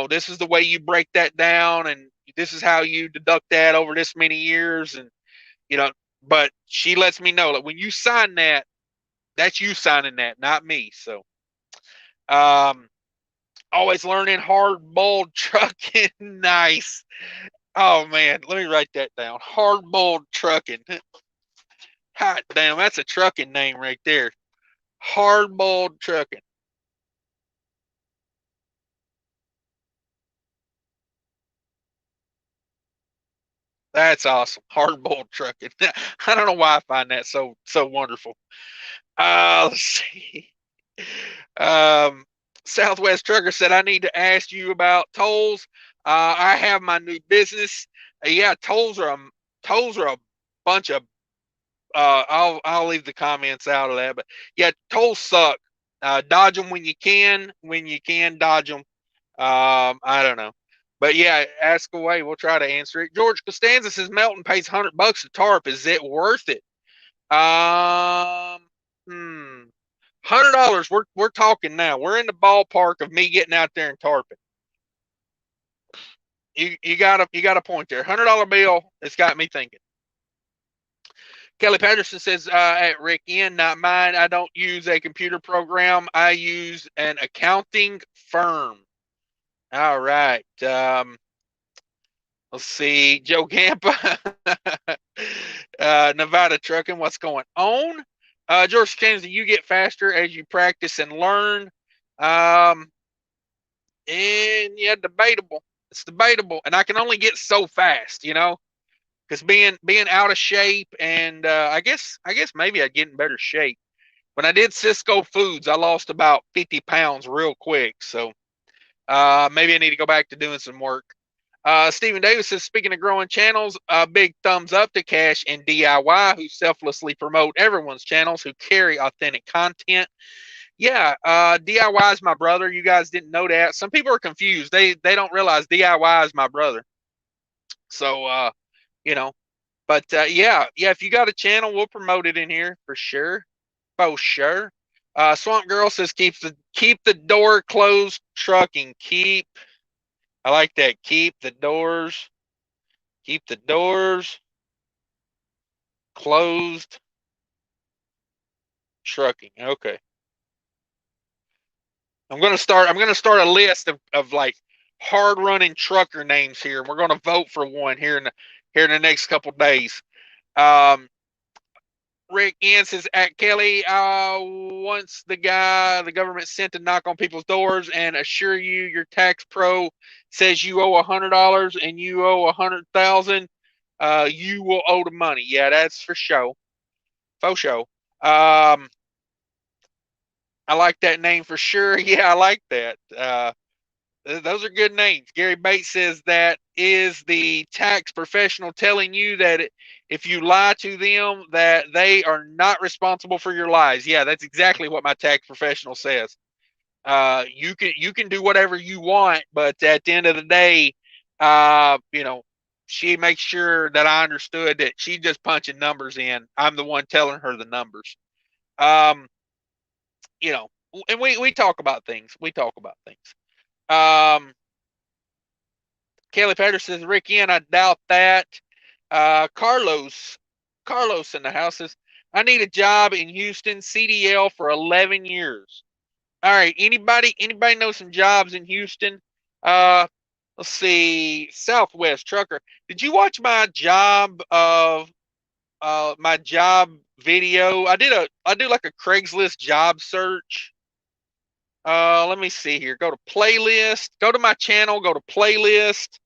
this is the way you break that down, and this is how you deduct that over this many years, and you know. But she lets me know that when you sign that, that's you signing that, not me. So, always learning, hard boiled trucking. Nice. Oh man, let me write that down. Hard boiled trucking. Hot damn, that's a trucking name right there. Hard boiled trucking. That's awesome. Hard boiled trucking. I don't know why I find that so wonderful. Let's see. Um, Southwest Trucker said, I need to ask you about tolls. I have my new business. Yeah, tolls are a bunch of. I'll leave the comments out of that, but yeah, tolls suck. Dodge them when you can. When you can, dodge them. I don't know, but yeah, ask away. We'll try to answer it. George Costanza says Melton pays $100 a tarp. Is it worth it? Hmm. $100. We're talking now. We're in the ballpark of me getting out there and tarping. You got a point there. $100 bill. It's got me thinking. Kelly Patterson says at Rick N, not mine. I don't use a computer program. I use an accounting firm. All right. Let's see. Joe Gampa, Nevada Trucking. What's going on? George James, you get faster as you practice and learn. And yeah, debatable. It's debatable, and I can only get so fast, because being out of shape, and I guess maybe I'd get in better shape. When I did Cisco Foods, I lost about 50 pounds real quick, so maybe I need to go back to doing some work. Stephen Davis says, speaking of growing channels, big thumbs up to Cash and DIY, who selflessly promote everyone's channels, who carry authentic content. Yeah, DIY is my brother. You guys didn't know that. Some people are confused. They don't realize DIY is my brother. So, you know, but yeah, if you got a channel, we'll promote it in here for sure. For sure. Swamp Girl says keep the door closed trucking. I like that. Keep the doors closed trucking. Okay. I'm gonna start a list of like hard running trucker names here. We're gonna vote for one here in the next couple days. Um, Rick N says at Kelly, once the government sent to knock on people's doors and assure you your tax pro says you owe $100 and you owe 100,000, you will owe the money. Yeah, that's for sure. Faux show. I like that name for sure. Yeah, I like that. Those are good names. Gary Bates says that is the tax professional telling you that if you lie to them, that they are not responsible for your lies. Yeah, that's exactly what my tax professional says. You can do whatever you want, but at the end of the day, she makes sure that I understood that she's just punching numbers in. I'm the one telling her the numbers. Um, and we talk about things. We talk about things. Kelly Patterson says, Rick in, I doubt that. Carlos in the house says, I need a job in Houston, CDL for 11 years. All right, anybody know some jobs in Houston? Let's see, Southwest Trucker. Did you watch my job video? I do like a Craigslist job search. Let me see here. Go to playlist. Go to my channel. Go to playlist.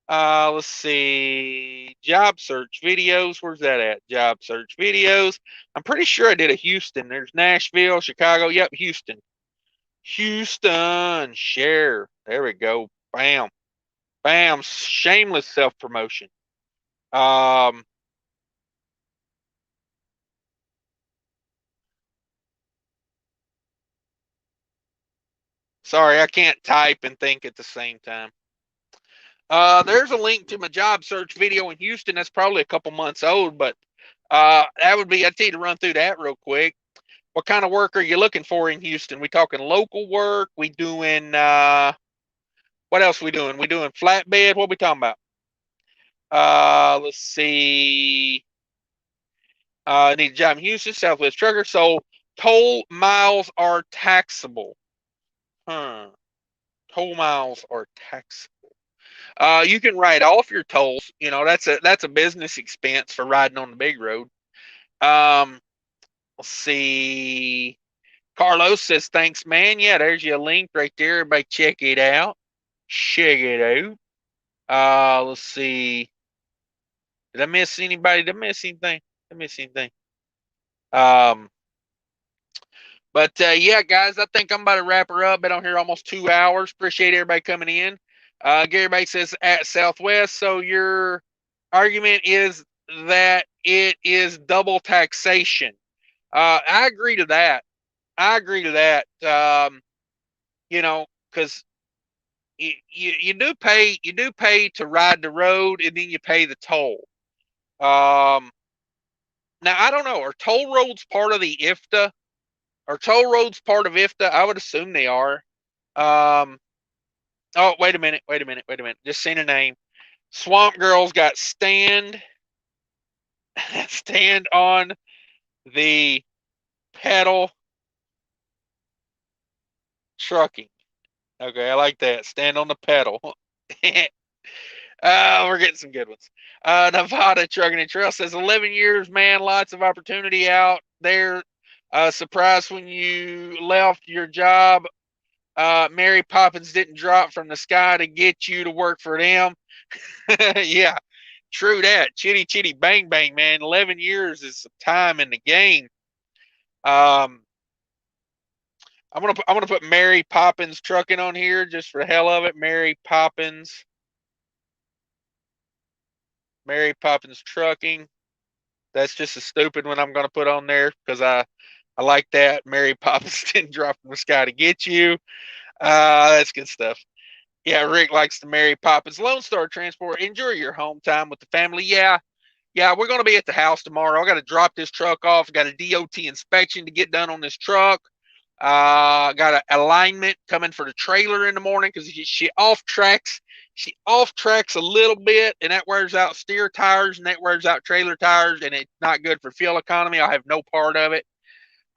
Let's see. Job search videos. Where's that at? Job search videos. I'm pretty sure I did a Houston. There's Nashville, Chicago. Yep, Houston. Houston. Share. There we go. Bam. Bam. Shameless self-promotion. Sorry, I can't type and think at the same time. There's a link to my job search video in Houston. That's probably a couple months old, but that would be, I'd need to run through that real quick. What kind of work are you looking for in Houston? We talking local work? We doing, what else we doing? We doing flatbed? What we talking about? Let's see. Need a job in Houston, Southwest Trucker. So toll miles are taxable. Toll miles are taxable. You can write off your tolls. That's a business expense for riding on the big road. Let's see. Carlos says, thanks, man. Yeah, there's your link right there. Everybody check it out. Check it out. Let's see. Did I miss anybody? Did I miss anything? Did I miss anything? But yeah, guys, I think I'm about to wrap her up. Been on here almost 2 hours. Appreciate everybody coming in. Gary Banks says at Southwest. So your argument is that it is double taxation. I agree to that. Because you do pay to ride the road, and then you pay the toll. Now I don't know. Are toll roads part of the IFTA? Are toll roads part of IFTA? I would assume they are. Oh, wait a minute. Just seen a name. Swamp Girl's got stand on the pedal trucking. Okay, I like that. Stand on the pedal. We're getting some good ones. Nevada Trucking and Trail says 11 years, man. Lots of opportunity out there. Surprised when you left your job. Mary Poppins didn't drop from the sky to get you to work for them. Yeah, true that. Chitty chitty bang bang, man. 11 years is some time in the game. I'm gonna put Mary Poppins Trucking on here just for the hell of it. Mary Poppins Trucking. That's just a stupid one I'm gonna put on there because I like that. Mary Poppins didn't drop from the sky to get you. That's good stuff. Yeah, Rick likes to Mary Poppins. Lone Star Transport. Enjoy your home time with the family. Yeah, yeah, we're going to be at the house tomorrow. I got to drop this truck off. Got a DOT inspection to get done on this truck. Got an alignment coming for the trailer in the morning because she off tracks. She off tracks a little bit, and that wears out steer tires and that wears out trailer tires, and it's not good for fuel economy. I have no part of it.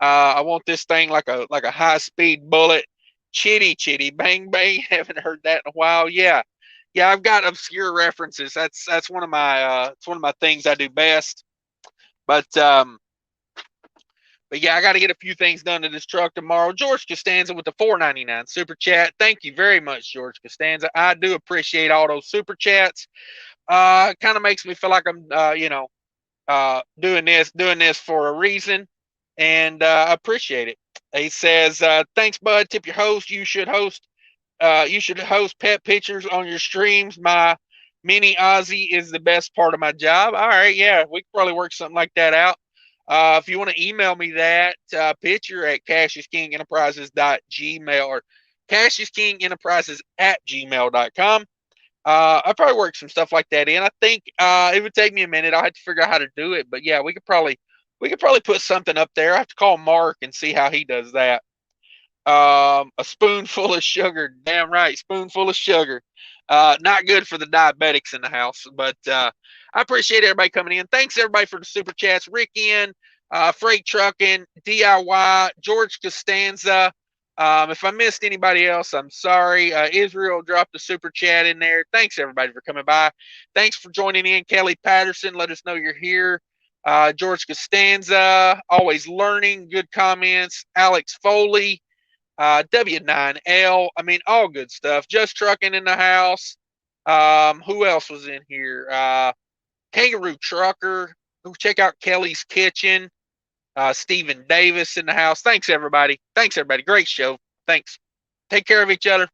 I want this thing like a high speed bullet. Chitty chitty bang bang. Haven't heard that in a while. Yeah, yeah. I've got obscure references. That's one of my it's one of my things I do best. But but yeah, I got to get a few things done to this truck tomorrow. George Costanza with the $4.99 super chat. Thank you very much, George Costanza. I do appreciate all those super chats. Kind of makes me feel like I'm doing this for a reason, and I appreciate it. He says, "Thanks, bud. Tip your host. You should host pet pictures on your streams. My mini Aussie is the best part of my job." All right, yeah, we could probably work something like that out. If you want to email me that picture at cashiskingenterprises.gmail or cashiskingenterprises@gmail.com. I probably work some stuff like that in. I think it would take me a minute. I'll have to figure out how to do it, but yeah, we could probably put something up there. I have to call Mark and see how he does that. A spoonful of sugar, damn right, spoonful of sugar. Not good for the diabetics in the house, but I appreciate everybody coming in. Thanks everybody for the super chats. Rick in, Freight Trucking, DIY, George Costanza. If I missed anybody else, I'm sorry. Israel dropped a super chat in there. Thanks everybody for coming by. Thanks for joining in. Kelly Patterson, let us know you're here. George Costanza, always learning, good comments. Alex Foley, W9L. I mean, all good stuff. Just Trucking in the house. Who else was in here? Kangaroo Trucker. Check out Kelly's Kitchen. Stephen Davis in the house. Thanks, everybody. Thanks, everybody. Great show. Thanks. Take care of each other.